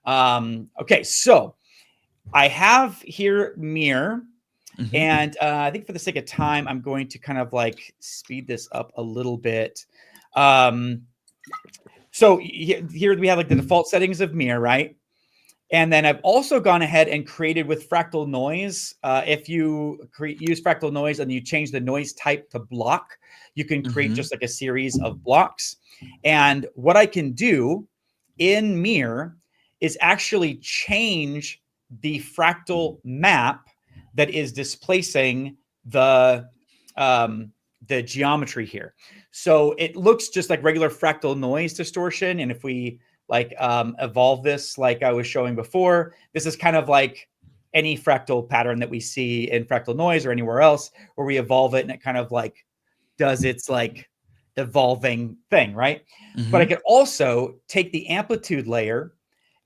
Okay, so I have here mirror, and I think for the sake of time, I'm going to kind of like speed this up a little bit. So here we have like the default settings of mirror, right? And then I've also gone ahead and created with fractal noise. If you use fractal noise and you change the noise type to block, you can create just like a series of blocks. And what I can do in mirror is actually change the fractal map that is displacing the geometry here. So it looks just like regular fractal noise distortion. And if we like evolve this like I was showing before, this is kind of like any fractal pattern that we see in fractal noise or anywhere else where we evolve it and it kind of like does its like evolving thing, right? But I could also take the amplitude layer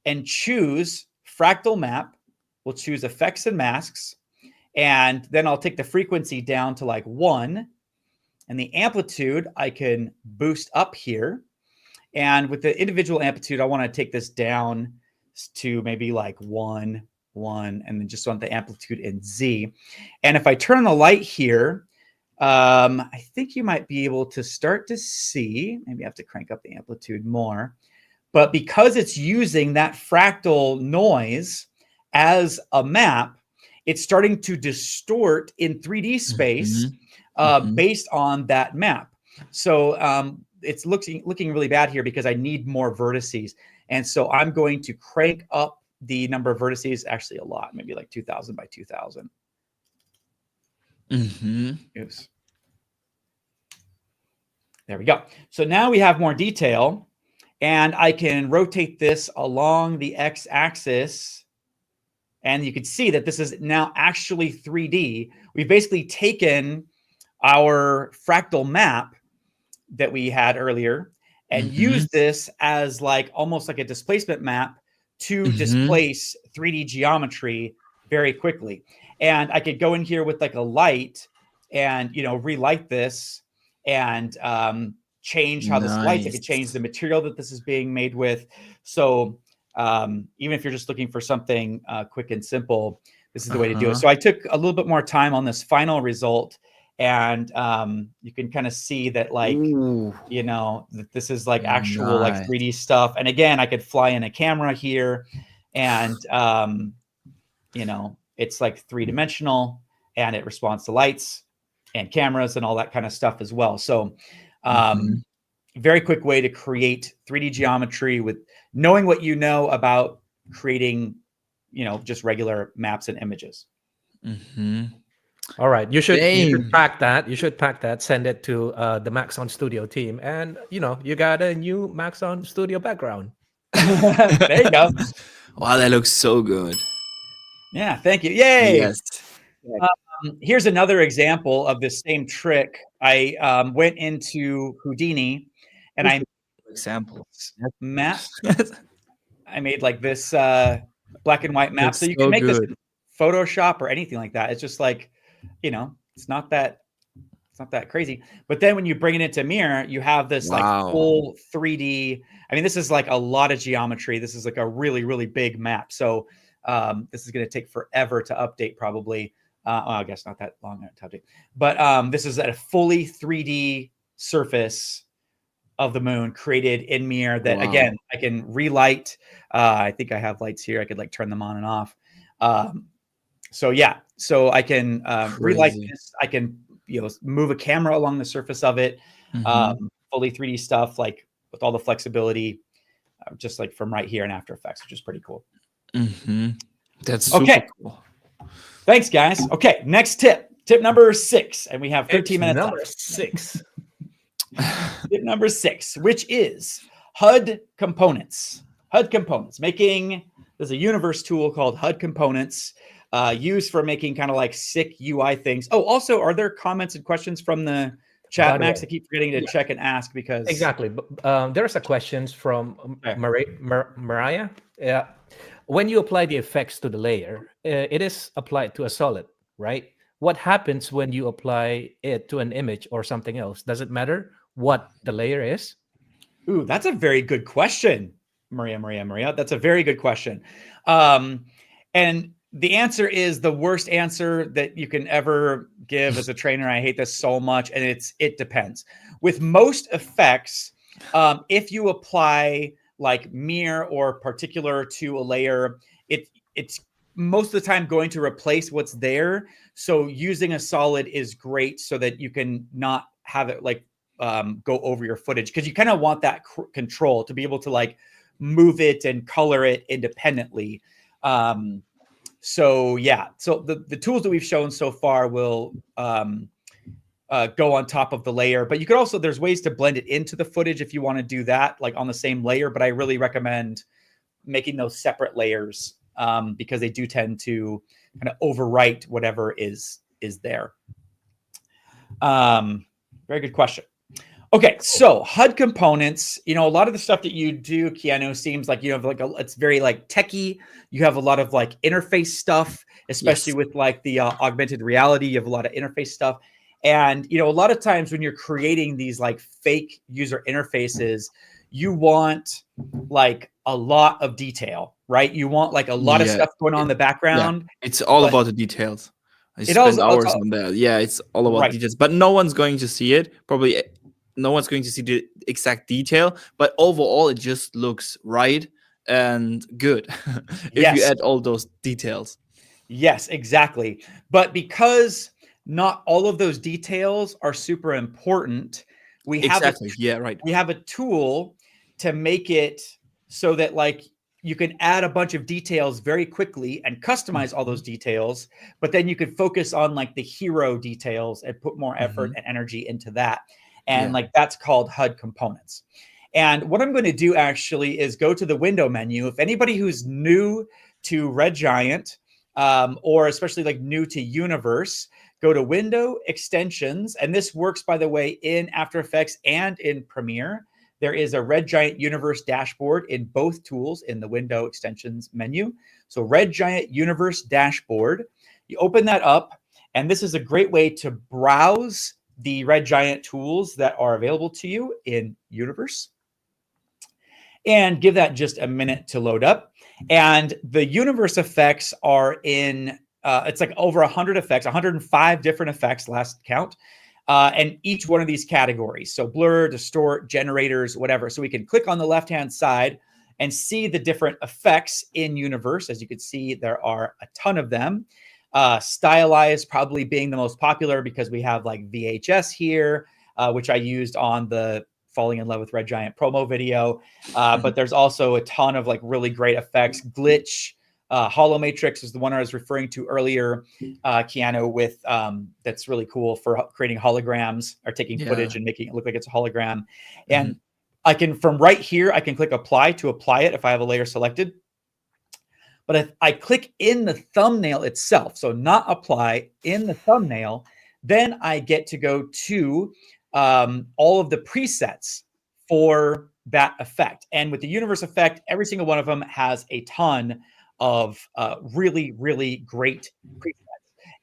and choose fractal map. We'll choose effects and masks, and then I'll take the frequency down to like 1, and the amplitude I can boost up here. And with the individual amplitude, I want to take this down to maybe like 1, 1, and then just want the amplitude in Z. And if I turn the light here, I think you might be able to start to see, maybe I have to crank up the amplitude more, but because it's using that fractal noise as a map, it's starting to distort in 3D space based on that map. So it's looking really bad here because I need more vertices. And so I'm going to crank up the number of vertices, actually a lot, maybe like 2000 by 2000. Oops. There we go. So now we have more detail, and I can rotate this along the x-axis, and you can see that this is now actually 3D. We've basically taken our fractal map that we had earlier and used this as like almost like a displacement map to displace 3D geometry very quickly. And I could go in here with like a light and, you know, relight this and change how this lights. I could change the material that this is being made with. So even if you're just looking for something quick and simple, this is the way to do it. So I took a little bit more time on this final result, and you can kind of see that, like, you know, that this is like actual like 3D stuff. And again, I could fly in a camera here, and you know, it's like 3-dimensional, and it responds to lights and cameras and all that kind of stuff as well. So very quick way to create 3D geometry with knowing what you know about creating, you know, just regular maps and images. All right, you should pack that. You should pack that. Send it to the Maxon Studio team, and you know, you got a new Maxon Studio background. There you go. Wow, that looks so good. Yeah, thank you. Yay! Yes. Here's another example of this same trick. I went into Houdini, and I I made like this black and white map. So you can make this in Photoshop or anything like that. It's just like, you know, it's not that crazy. But then when you bring it into Mirror, you have this like full 3D. I mean, this is like a lot of geometry. This is like a really, really big map. So this is going to take forever to update, probably. Well, I guess not that long to update. But this is at a fully 3D surface of the moon created in Mirror that, again, I can relight. I think I have lights here. I could like turn them on and off. So yeah, so I can relight this. I can, you know, move a camera along the surface of it. Fully 3D stuff, like with all the flexibility, just like from right here in After Effects, which is pretty cool. That's super cool. Thanks, guys. Okay, next tip. Tip number 6, and we have 13 minutes number left. 6. Tip number 6, which is HUD Components. HUD Components, there's a universe tool called HUD Components, used for making kind of like sick UI things. Oh, also, are there comments and questions from the chat, Max? I keep forgetting to check and ask because... Exactly. There's a questions from Mariah. Yeah. When you apply the effects to the layer, it is applied to a solid, right? What happens when you apply it to an image or something else? Does it matter what the layer is? Ooh, that's a very good question, Maria. That's a very good question. And the answer is the worst answer that you can ever give as a trainer. I hate this so much, and it depends. With most effects, if you apply like mirror or particular to a layer, it's most of the time going to replace what's there. So using a solid is great so that you can not have it like go over your footage, because you kind of want that control to be able to like move it and color it independently. So yeah, so the tools that we've shown so far will go on top of the layer, but you could also, there's ways to blend it into the footage if you want to do that, like on the same layer. But I really recommend making those separate layers because they do tend to kind of overwrite whatever is there. Very good question. Okay, so HUD components, you know, a lot of the stuff that you do, Keanu, seems like you have like it's very like techie. You have a lot of like interface stuff, especially with like the augmented reality. You have a lot of interface stuff. And, you know, a lot of times when you're creating these like fake user interfaces, you want like a lot of detail, right? You want like a lot of Yeah. stuff going on in the background. It's all but about the details. I It spend also, hours on that. Yeah, it's all about right. details, but no one's going to see it. Probably no one's going to see the exact detail, but overall it just looks right and good if you Yes. add all those details. Yes, exactly. But because not all of those details are super important, we have Exactly. Yeah, right. a tool to make it so that like you can add a bunch of details very quickly and customize all those details, but then you could focus on like the hero details and put more effort and energy into that. And Yeah. like that's called HUD Components. And what I'm going to do actually is go to the window menu. If anybody who's new to Red Giant, or especially like new to Universe, go to Window, Extensions, and this works, by the way, in After Effects and in Premiere. There is a Red Giant Universe dashboard in both tools in the Window Extensions menu. So Red Giant Universe dashboard, you open that up, and this is a great way to browse the Red Giant tools that are available to you in Universe. And give that just a minute to load up. And the Universe effects are in, it's like over 100 effects, 105 different effects, last count. And each one of these categories. So blur, distort, generators, whatever. So we can click on the left-hand side and see the different effects in Universe. As you can see, there are a ton of them. Stylized probably being the most popular because we have like VHS here, which I used on the Falling in Love with Red Giant promo video. But there's also a ton of like really great effects. Glitch, Hollow Matrix is the one I was referring to earlier. Keanu with that's really cool for creating holograms or taking footage and making it look like it's a hologram. And I can, from right here, I can click apply to apply it if I have a layer selected. But if I click in the thumbnail itself, so not apply, in the thumbnail, then I get to go to all of the presets for that effect. And with the Universe effect, every single one of them has a ton of really, really great presets.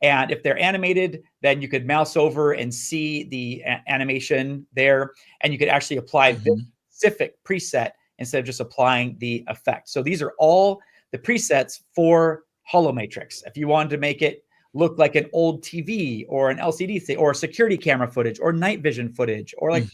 And if they're animated, then you could mouse over and see the animation there, and you could actually apply this specific preset instead of just applying the effect. So these are all the presets for Hollow Matrix. If you wanted to make it look like an old TV or an LCD thing, or security camera footage, or night vision footage, or like,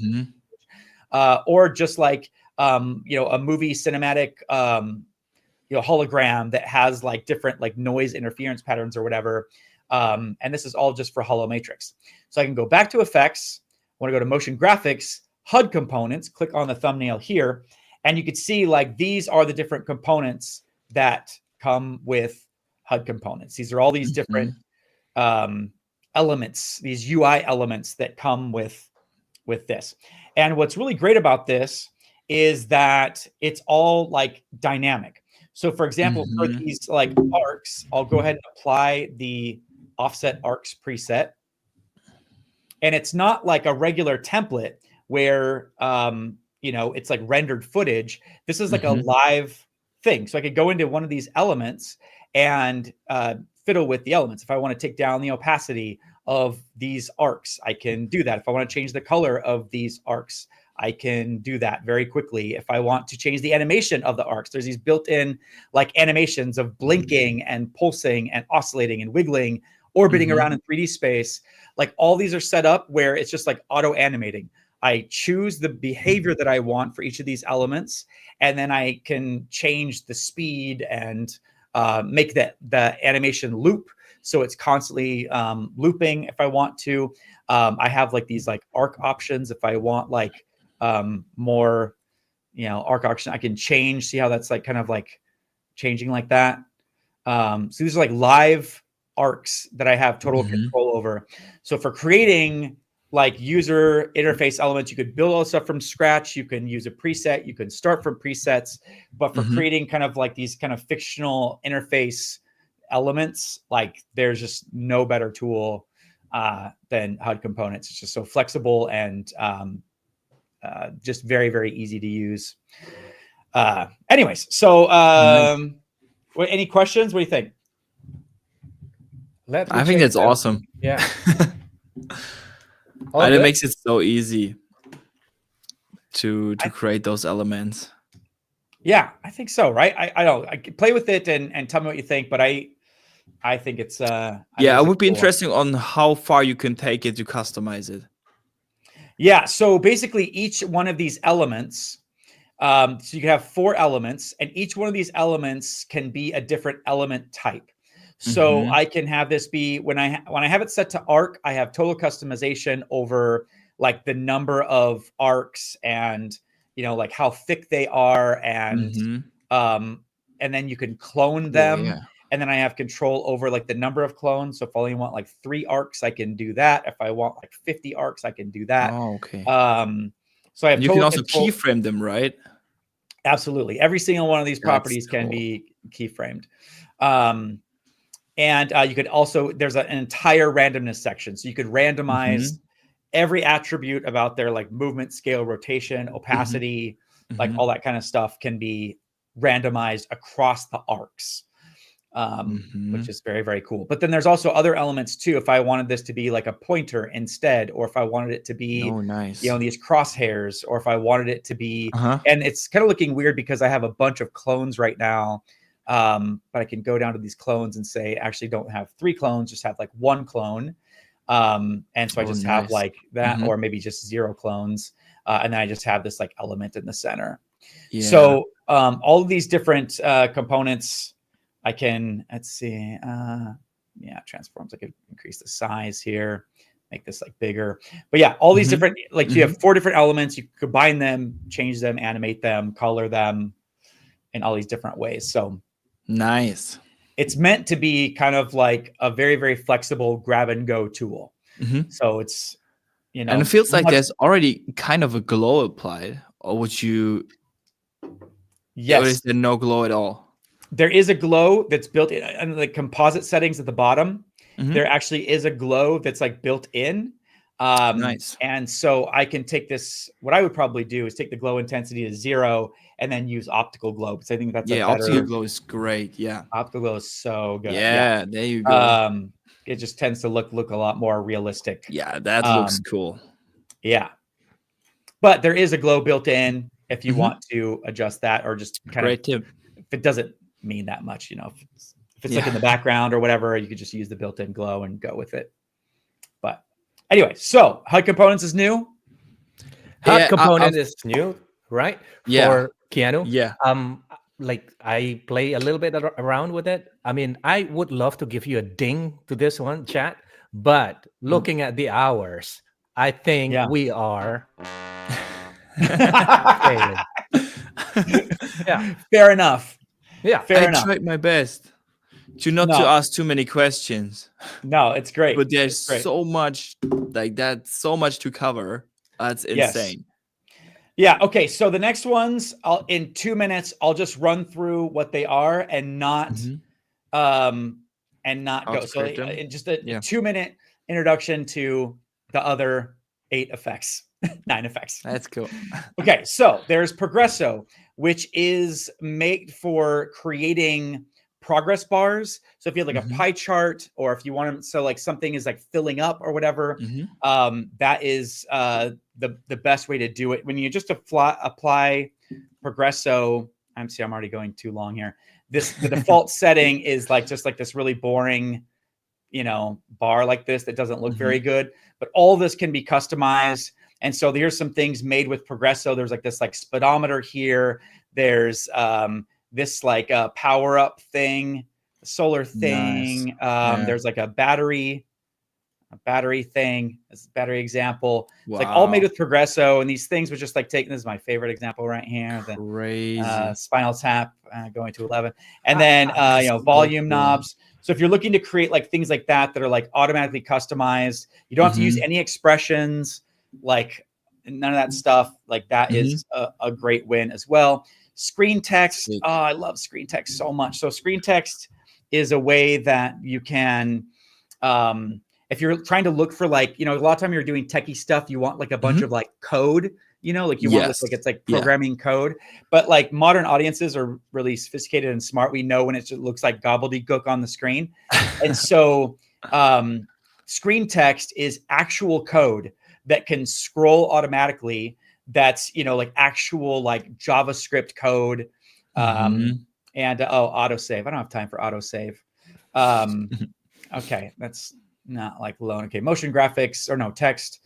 or just like, you know, a movie cinematic, you know, hologram that has like different like noise interference patterns or whatever. And this is all just for Hollow Matrix. So I can go back to effects. I want to go to motion graphics, HUD components, click on the thumbnail here. And you can see like these are the different components that come with HUD components. These are all these different elements, these UI elements that come with this. And what's really great about this is that it's all like dynamic. So for example, for these like arcs, I'll go ahead and apply the offset arcs preset. And it's not like a regular template where, you know, it's like rendered footage. This is like a live thing. So I could go into one of these elements and fiddle with the elements. If I want to take down the opacity of these arcs, I can do that. If I want to change the color of these arcs, I can do that very quickly. If I want to change the animation of the arcs, there's these built-in like animations of blinking and pulsing and oscillating and wiggling, orbiting around in 3D space. Like all these are set up where it's just like auto animating. I choose the behavior that I want for each of these elements, and then I can change the speed and make the animation loop. So it's constantly looping if I want to. I have like these like arc options. If I want like more, you know, arc option, I can change, see how that's like kind of like changing like that. So these are like live arcs that I have total control over. So for creating like user interface elements, you could build all this stuff from scratch. You can use a preset. You can start from presets. But for creating kind of like these kind of fictional interface elements, like there's just no better tool than HUD Components. It's just so flexible and just very, very easy to use. Anyways, so any questions? What do you think? I think that's awesome. Yeah. And it makes it so easy. to create those elements. Yeah, I think so. Right. I don't. I could play with it and tell me what you think. But I think it's. Yeah, it would be interesting on how far you can take it to customize it. Yeah. So basically, each one of these elements. So you can have 4 elements, and each one of these elements can be a different element type. So I can have this be when I have it set to arc, I have total customization over like the number of arcs and like how thick they are, and then you can clone them. Yeah. And then I have control over like the number of clones. So if I only want like 3 arcs, I can do that. If I want like 50 arcs, I can do that. Oh, okay. So I have you can also keyframe them, right? Absolutely. Every single one of these properties can be keyframed. And you could also, there's an entire randomness section. So you could randomize every attribute about their like movement, scale, rotation, opacity, like all that kind of stuff can be randomized across the arcs, which is very, very cool. But then there's also other elements too. If I wanted this to be like a pointer instead, or if I wanted it to be, these crosshairs, or if I wanted it to be, and it's kind of looking weird because I have a bunch of clones right now. But I can go down to these clones and say, actually don't have 3 clones, just have like 1 clone. And so I just have like that, or maybe just 0 clones. And then I just have this like element in the center. Yeah. So all of these different components, I can, let's see, transforms. I could increase the size here, make this like bigger. But yeah, all these different, like you have 4 different elements, you combine them, change them, animate them, color them in all these different ways. So nice. It's meant to be kind of like a very, very flexible grab and go tool. So it's, and it feels like there's already kind of a glow applied, or would you? Yes. Or is there no glow at all? There is a glow that's built in, and the composite settings at the bottom. There actually is a glow that's like built in. Nice. And so I can take this. What I would probably do is take the glow intensity to 0 and then use optical glow, because I think that's optical glow is great. Yeah, optical glow is so good. Yeah, there you go. It just tends to look a lot more realistic. Yeah, that looks cool. Yeah, but there is a glow built in if you want to adjust that, or just kind of tip. If it doesn't mean that much, if it's like in the background or whatever, you could just use the built-in glow and go with it. But anyway, so HUD Components is new. HUD Component is new, right? Yeah. For keaNEW. Yeah. Like I play a little bit around with it. I mean, I would love to give you a ding to this one, chat, but looking at the hours, I think we are. Yeah, fair enough. Yeah, fair enough. I tried my best to ask too many questions. No, it's great. But there's so much like that, so much to cover. That's insane. Yeah. Okay. So the next ones, in 2 minutes, I'll just run through what they are and not go. So in just a 2-minute introduction to the other 8 effects, 9 effects. That's cool. Okay. So there's Progresso, which is made for creating progress bars. So if you have like a pie chart, or if you want to, so like something is like filling up or whatever, that is the best way to do it. When you just apply Progresso, I'm already going too long here. The default setting is like just like this really boring, bar like this that doesn't look very good. But all this can be customized. And so there's some things made with Progresso. There's like this like speedometer here. There's this like power up thing, solar thing. Nice. There's like a battery thing. This battery example. Wow. It's like all made with Progresso, and these things were just like taking. This is my favorite example right here. The crazy spinal tap going to 11, and then volume knobs. So if you're looking to create like things like that are like automatically customized, you don't have to use any expressions, like none of that stuff. Like that is a great win as well. Screen text. Oh, I love screen text so much. So screen text is a way that you can, if you're trying to look for like, a lot of time you're doing techie stuff, you want like a bunch of like code, like you want this, like it's like programming code, but like modern audiences are really sophisticated and smart. We know when it just looks like gobbledygook on the screen. And so screen text is actual code that can scroll automatically that's, you know, like actual like JavaScript code. And autosave. I don't have time for autosave. Okay, that's not like loan. Okay, motion graphics or no text,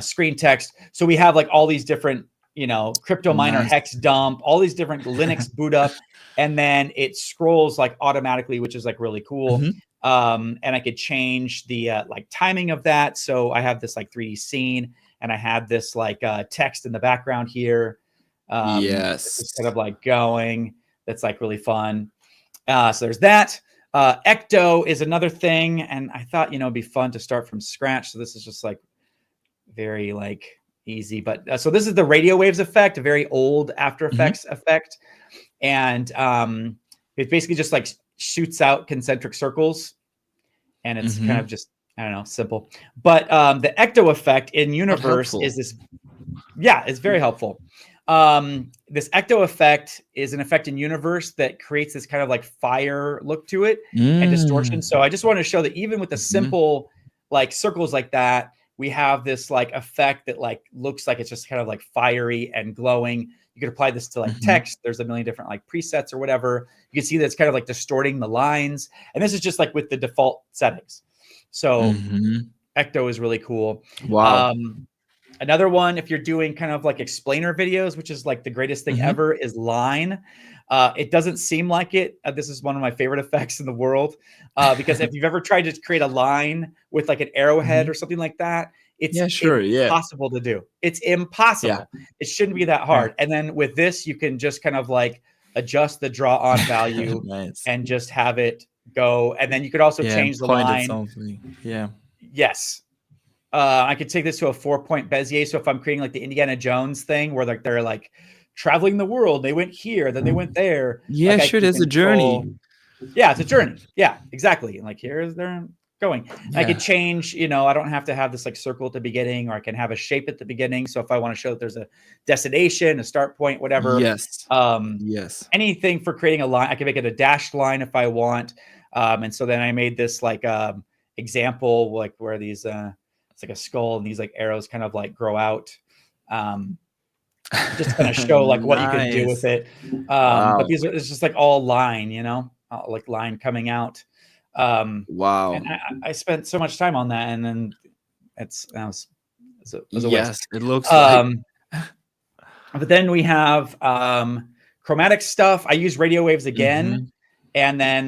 screen text. So we have like all these different, you know, crypto miner, hex dump, all these different Linux boot up, and then it scrolls like automatically, which is like really cool. And I could change the like timing of that. So I have this like 3D scene, and I had this like text in the background here. It's kind of like going. That's like really fun. So there's that. Ecto is another thing, and I thought, you know, it'd be fun to start from scratch. So this is just like very like easy. But so this is the radio waves effect, a very old After Effects effect, and it basically just like shoots out concentric circles, and it's kind of just, I don't know, simple. But the Ecto effect in Universe is this. Yeah, it's very helpful. This Ecto effect is an effect in Universe that creates this kind of like fire look to it and distortion. So I just want to show that even with the simple like circles like that, we have this like effect that like looks like it's just kind of like fiery and glowing. You could apply this to like text. There's a million different like presets or whatever. You can see that it's kind of like distorting the lines. And this is just like with the default settings. So Ecto is really cool. Wow. Another one, if you're doing kind of like explainer videos, which is like the greatest thing ever, is Line. It doesn't seem like it. This is one of my favorite effects in the world, because if you've ever tried to create a line with like an arrowhead or something like that, it's impossible to do. It's impossible. It shouldn't be that hard. And then with this, you can just kind of like adjust the draw on value and just have it go. And then you could also change the line. Yes. I could take this to a 4-point Bezier. So if I'm creating like the Indiana Jones thing where like they're like traveling the world, they went here, then they went there. Yeah, like sure. There's a journey. Yeah, it's a journey. Yeah, exactly. And like here's they're going. I could change, you know, I don't have to have this like circle at the beginning, or I can have a shape at the beginning. So if I want to show that there's a destination, a start point, whatever. Anything for creating a line. I can make it a dashed line if I want. And so then I made this like example, like where these it's like a skull and these like arrows kind of like grow out, just kind of show like what you can do with it. But these are, it's just like all line, you know, like line coming out. And I spent so much time on that, and then it was a waste. It looks like. But then we have chromatic stuff. I use radio waves again. And then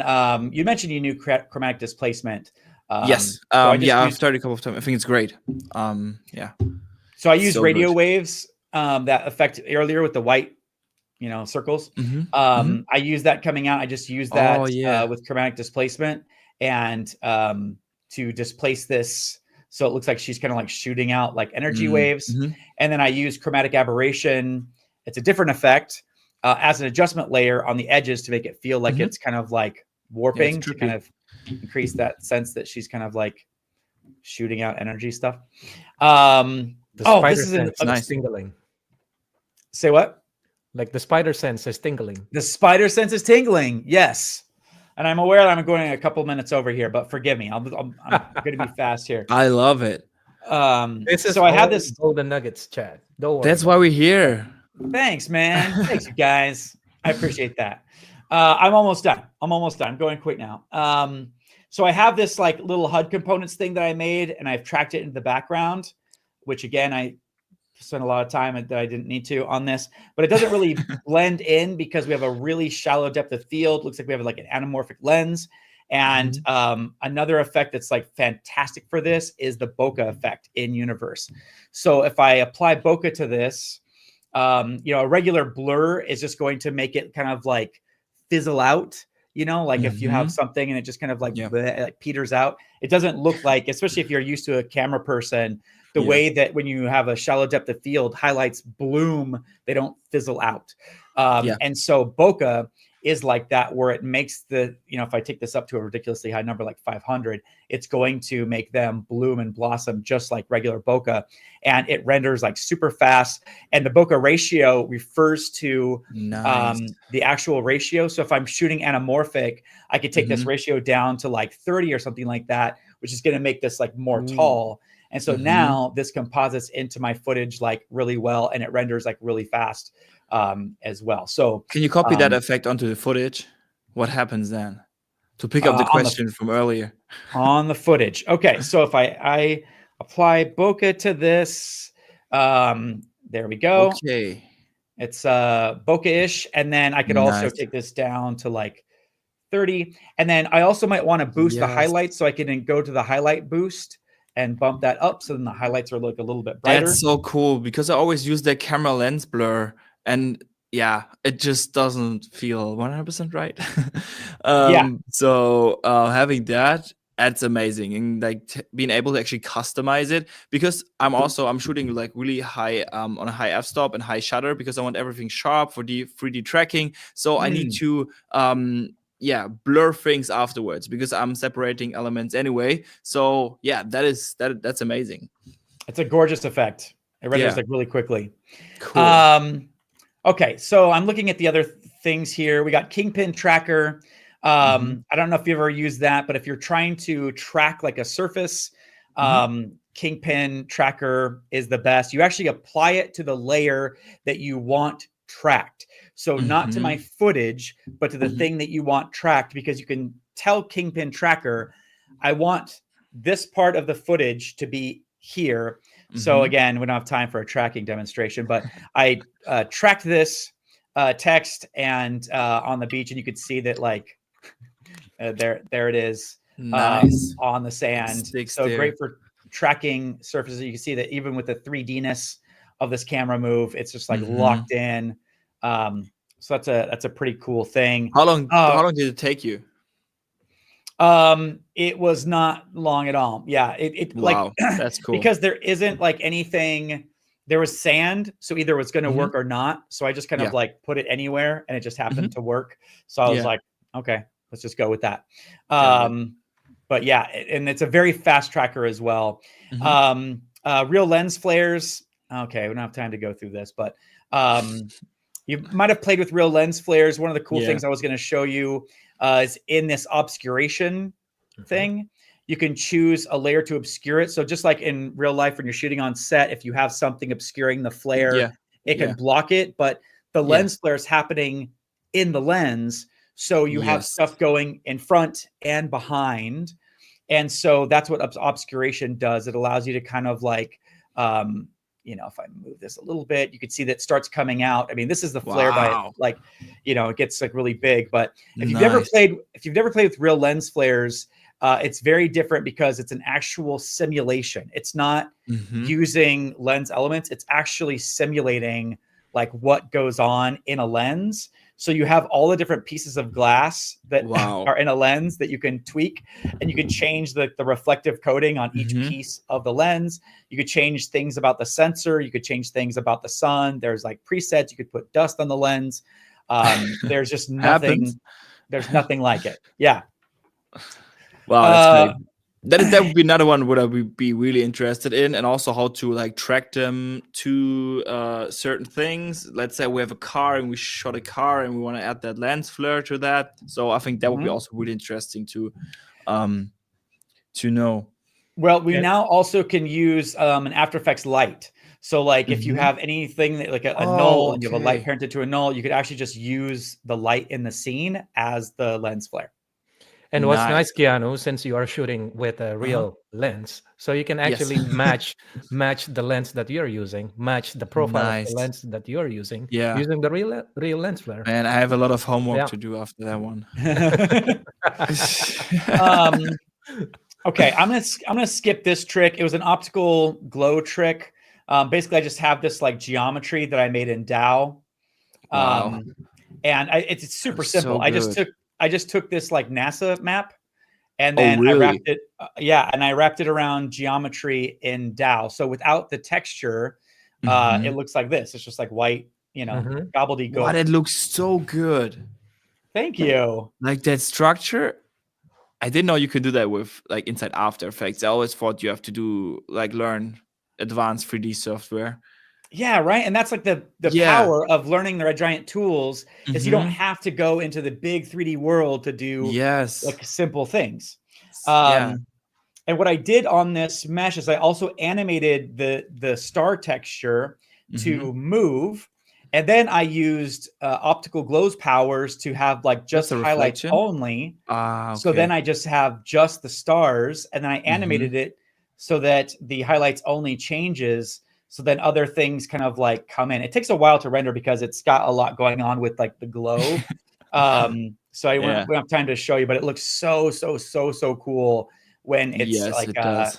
you mentioned you knew chromatic displacement. I've started a couple of times. I think it's great. So I use radio waves, that effect earlier with the white, you know, circles. I use that coming out. I just use that with chromatic displacement, and to displace this, so it looks like she's kind of like shooting out like energy waves. And then I use chromatic aberration. It's a different effect as an adjustment layer on the edges to make it feel like it's kind of like warping, to kind of increase that sense that she's kind of like shooting out energy stuff. This is nice tingling. Say what? Like the spider sense is tingling. The spider sense is tingling. Yes. And I'm aware that I'm going a couple minutes over here, but forgive me. I'm going to be fast here. I love it. So I have this golden nuggets, Chad. Don't worry. That's why we're here. Thanks, man. Thanks, you guys. I appreciate that. I'm almost done. I'm going quick now. So I have this like little HUD components thing that I made, and I've tracked it into the background, which again, I spent a lot of time that I didn't need to on this, but it doesn't really blend in because we have a really shallow depth of field. Looks like we have like an anamorphic lens. And another effect that's like fantastic for this is the bokeh effect in Universe. So if I apply bokeh to this, you know, a regular blur is just going to make it kind of like fizzle out, you know, like if you have something and it just kind of like, like peters out. It doesn't look like, especially if you're used to a camera person, the way that when you have a shallow depth of field, highlights bloom, they don't fizzle out. And so bokeh is like that, where it makes the, you know, if I take this up to a ridiculously high number like 500, it's going to make them bloom and blossom just like regular bokeh, and it renders like super fast. And the bokeh ratio refers to the actual ratio. So if I'm shooting anamorphic, I could take this ratio down to like 30 or something like that, which is going to make this like more tall. And so now this composites into my footage like really well, and it renders like really fast as well. So can you copy that effect onto the footage? What happens then? To pick up the question from earlier. On the footage. Okay, so if I apply bokeh to this, there we go. Okay. It's bokeh-ish, and then I could also take this down to like 30, and then I also might want to boost the highlights, so I can then go to the highlight boost and bump that up, so then the highlights are look a little bit brighter. That's so cool, because I always use that camera lens blur, and yeah, it just doesn't feel 100% right. So having that, that's amazing, and like being able to actually customize it, because I'm shooting like really high on a high f-stop and high shutter, because I want everything sharp for the 3D tracking. So I need to blur things afterwards, because I'm separating elements anyway. So yeah, that's amazing. It's a gorgeous effect. It renders like really quickly. Cool. Okay, so I'm looking at the other things here. We got Kingpin Tracker. I don't know if you ever used that, but if you're trying to track like a surface, Kingpin Tracker is the best. You actually apply it to the layer that you want tracked. So not to my footage, but to the thing that you want tracked, because you can tell Kingpin Tracker, I want this part of the footage to be here. So again, we don't have time for a tracking demonstration, but I tracked this text and on the beach, and you could see that like there it is on the sand. So great for tracking surfaces. You can see that even with the 3D-ness of this camera move, it's just like locked in. So that's a pretty cool thing. How long did it take you? It was not long at all. Yeah. Wow, like, that's cool. Because there isn't like anything, there was sand. So either it's going to work or not. So I just kind of like put it anywhere, and it just happened to work. So I was like, okay, let's just go with that. But yeah, and it's a very fast tracker as well. Real lens flares. Okay. We don't have time to go through this, but, you might have played with real lens flares. One of the cool things I was going to show you is in this obscuration thing, you can choose a layer to obscure it. So just like in real life, when you're shooting on set, if you have something obscuring the flare, it can block it. But the lens flare is happening in the lens. So you have stuff going in front and behind. And so that's what obscuration does. It allows you to kind of like, you know, if I move this a little bit, you can see that it starts coming out. I mean, this is the flare by like, you know, it gets like really big. But if you've never played with real lens flares, it's very different, because it's an actual simulation. It's not using lens elements. It's actually simulating like what goes on in a lens. So you have all the different pieces of glass that are in a lens that you can tweak, and you can change the reflective coating on each piece of the lens. You could change things about the sensor. You could change things about the sun. There's like presets. You could put dust on the lens. There's just nothing. There's nothing like it. Yeah. Wow, that's great. That would be another one what I would be really interested in, and also how to like track them to certain things. Let's say we have a car and we shot a car and we want to add that lens flare to that. So I think that would be also really interesting to know. Well, we now also can use an After Effects light. So like if you have anything that, like a null, and you have a light parented to a null, you could actually just use the light in the scene as the lens flare. And what's nice, Keanu, since you are shooting with a real lens, so you can actually match the lens that you're using, match the profile of the lens that you're using, using the real lens flare. And I have a lot of homework to do after that one. Okay, I'm gonna skip this trick. It was an optical glow trick. Basically, I just have this like geometry that I made in DAO, and it's super simple. So I just took this like NASA map, and then I wrapped it. And I wrapped it around geometry in DAO. So without the texture, it looks like this. It's just like white, you know, gobbledygook. Wow, it looks so good. Thank you. Like that structure, I didn't know you could do that with like inside After Effects. I always thought you have to do like learn advanced 3D software. Yeah, right. And that's like the power of learning the giant tools is you don't have to go into the big 3D world to do like simple things. And And what I did on this mesh is I also animated the star texture to move. And then I used Optical Glow's powers to have like just highlights only. So then I just have just the stars, and then I animated it so that the highlights only changes. So then other things kind of like come in. It takes a while to render because it's got a lot going on with like the glow. So I won't have time to show you, but it looks so cool when it's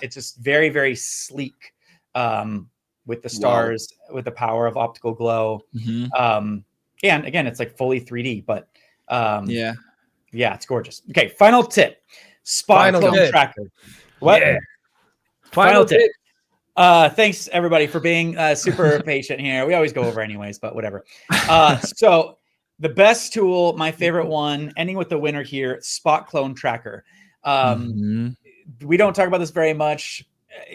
it's just very, very sleek with the stars, with the power of Optical Glow. And again, it's like fully 3D, but yeah, it's gorgeous. Okay, final tip. Spot clone tracker. What? Yeah. Final tip. Thanks everybody for being super patient here. We always go over anyways, but whatever. So the best tool, my favorite one, ending with the winner here, Spot Clone Tracker. We don't talk about this very much.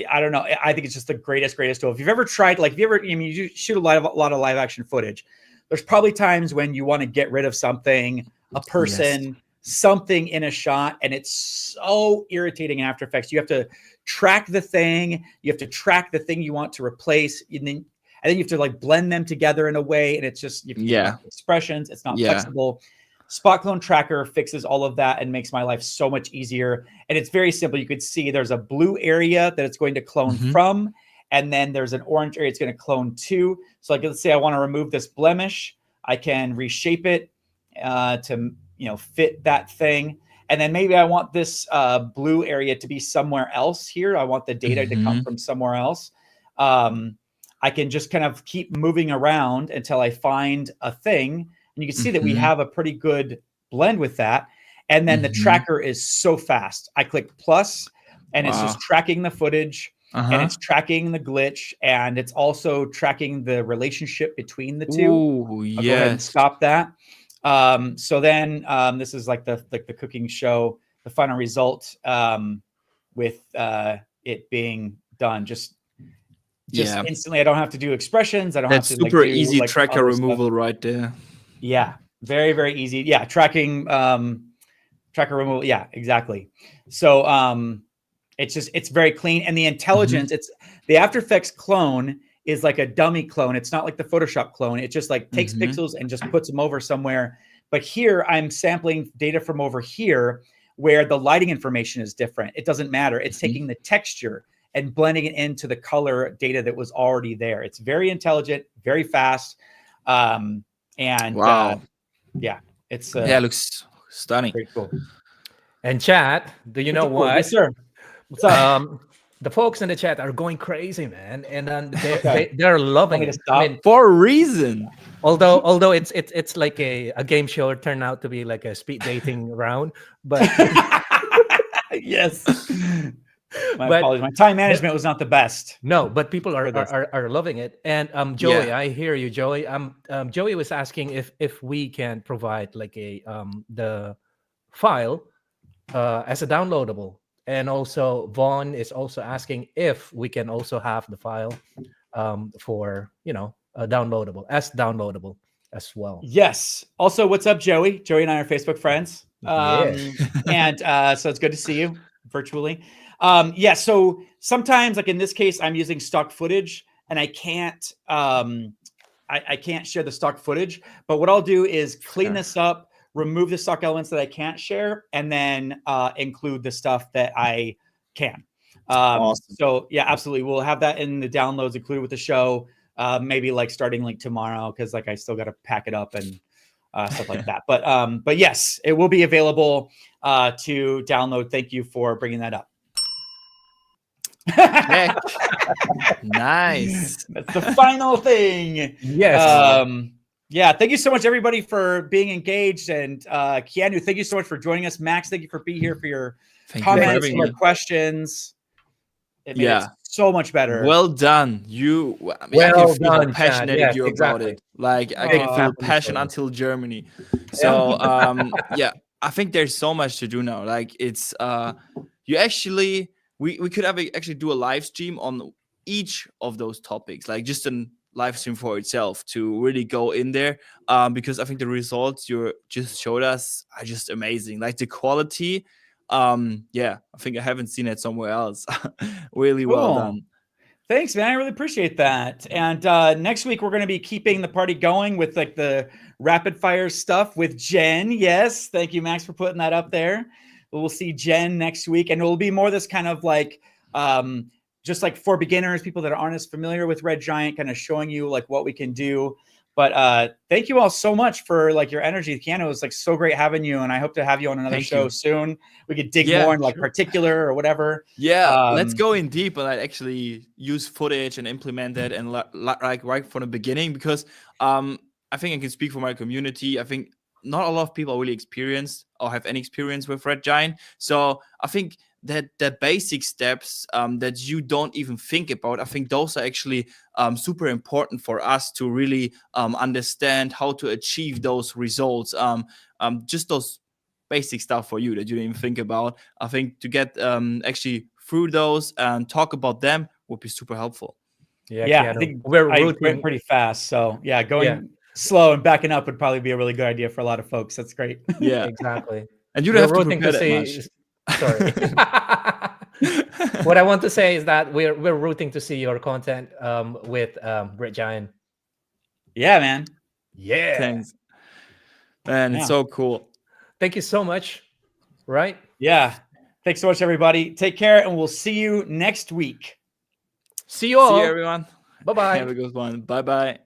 I don't know. I think it's just the greatest tool. If you've ever tried, like, you shoot a lot of live action footage. There's probably times when you want to get rid of something, a person, something in a shot, and it's so irritating in After Effects. You have to track the thing. You have to track the thing you want to replace, and then you have to like blend them together in a way, and it's just expressions. It's not flexible. Spot Clone Tracker fixes all of that and makes my life so much easier. And it's very simple. You could see there's a blue area that it's going to clone from, and then there's an orange area it's going to clone to. So like, let's say I want to remove this blemish. I can reshape it to fit that thing. And then maybe I want this blue area to be somewhere else here. I want the data to come from somewhere else. I can just kind of keep moving around until I find a thing. And you can see that we have a pretty good blend with that. And then the tracker is so fast. I click plus, and it's just tracking the footage, and it's tracking the glitch, and it's also tracking the relationship between the two. I'll go ahead and stop that. So then this is like the cooking show, the final result with it being done. Just instantly. I don't have to do expressions. I don't have to. That's super easy tracker removal right there. Yeah, very, very easy. Yeah, tracking tracker removal. Yeah, exactly. So it's very clean, and the intelligence. It's the After Effects clone is like a dummy clone. It's not like the Photoshop clone. It just like takes pixels and just puts them over somewhere. But here I'm sampling data from over here where the lighting information is different. It doesn't matter. It's taking the texture and blending it into the color data that was already there. It's very intelligent, very fast. And it's it looks stunning. Very cool. And chat, do you know what? Yes, sir. What's up? The folks in the chat are going crazy, man, and they're loving it. I mean, for a reason. Although it's like a game show, it turned out to be like a speed dating round, but yes. My apologies. My time management was not the best. No, but people are loving it. And Joey, I hear you, Joey. Joey was asking if we can provide like the file as a downloadable, and also Vaughn is also asking if we can also have the file for downloadable as well. Yes. Also, what's up, Joey? Joey and I are Facebook friends. And so it's good to see you virtually. So sometimes, like in this case, I'm using stock footage, and I can't I can't share the stock footage. But what I'll do is clean this up, remove the stock elements that I can't share, and then include the stuff that I can. Awesome. So yeah, absolutely, we'll have that in the downloads included with the show. Maybe like starting like tomorrow, because like I still got to pack it up and stuff like that. But yes, it will be available to download. Thank you for bringing that up. Nice. That's the final thing. Yes. Yeah. Thank you so much, everybody, for being engaged. And Keanu, thank you so much for joining us. Max, thank you for being here for your comments and your questions. It made it so much better. Well done. I can feel how passionate you're about it. Like I can feel passion until Germany. So I think there's so much to do now. Like it's you actually we could actually do a live stream on each of those topics, like just a live stream for itself to really go in there, because I think the results you just showed us are just amazing. Like the quality Yeah, I think I haven't seen it somewhere else. Really well Cool. done. Thanks, man. I really appreciate that. And next week we're going to be keeping the party going with like the rapid fire stuff with Jen. Yes, thank you, Max, for putting that up there. We'll see Jen next week, and it will be more this kind of like just like for beginners, people that aren't as familiar with Red Giant, kind of showing you like what we can do. But thank you all so much for like your energy. Keanu, it was like so great having you, and I hope to have you on another show soon. We could dig more in like particular or whatever. Yeah, let's go in deep and like actually use footage and implement that and like right from the beginning, because I think I can speak for my community. I think not a lot of people are really experienced or have any experience with Red Giant. So I think that the basic steps that you don't even think about, I think those are actually super important for us to really understand how to achieve those results. Just those basic stuff for you that you didn't even think about. I think to get actually through those and talk about them would be super helpful. Yeah, I think I went pretty fast. So yeah, going slow and backing up would probably be a really good idea for a lot of folks. That's great. Yeah, exactly. And you don't have to prepare that much. Sorry. What I want to say is that we're rooting to see your content with Red Giant. Yeah, man. Yeah. Thanks. Man, it's so cool. Thank you so much. Right? Yeah. Thanks so much, everybody. Take care, and we'll see you next week. See you all. See you, everyone. Bye-bye. Have a good one. Bye-bye.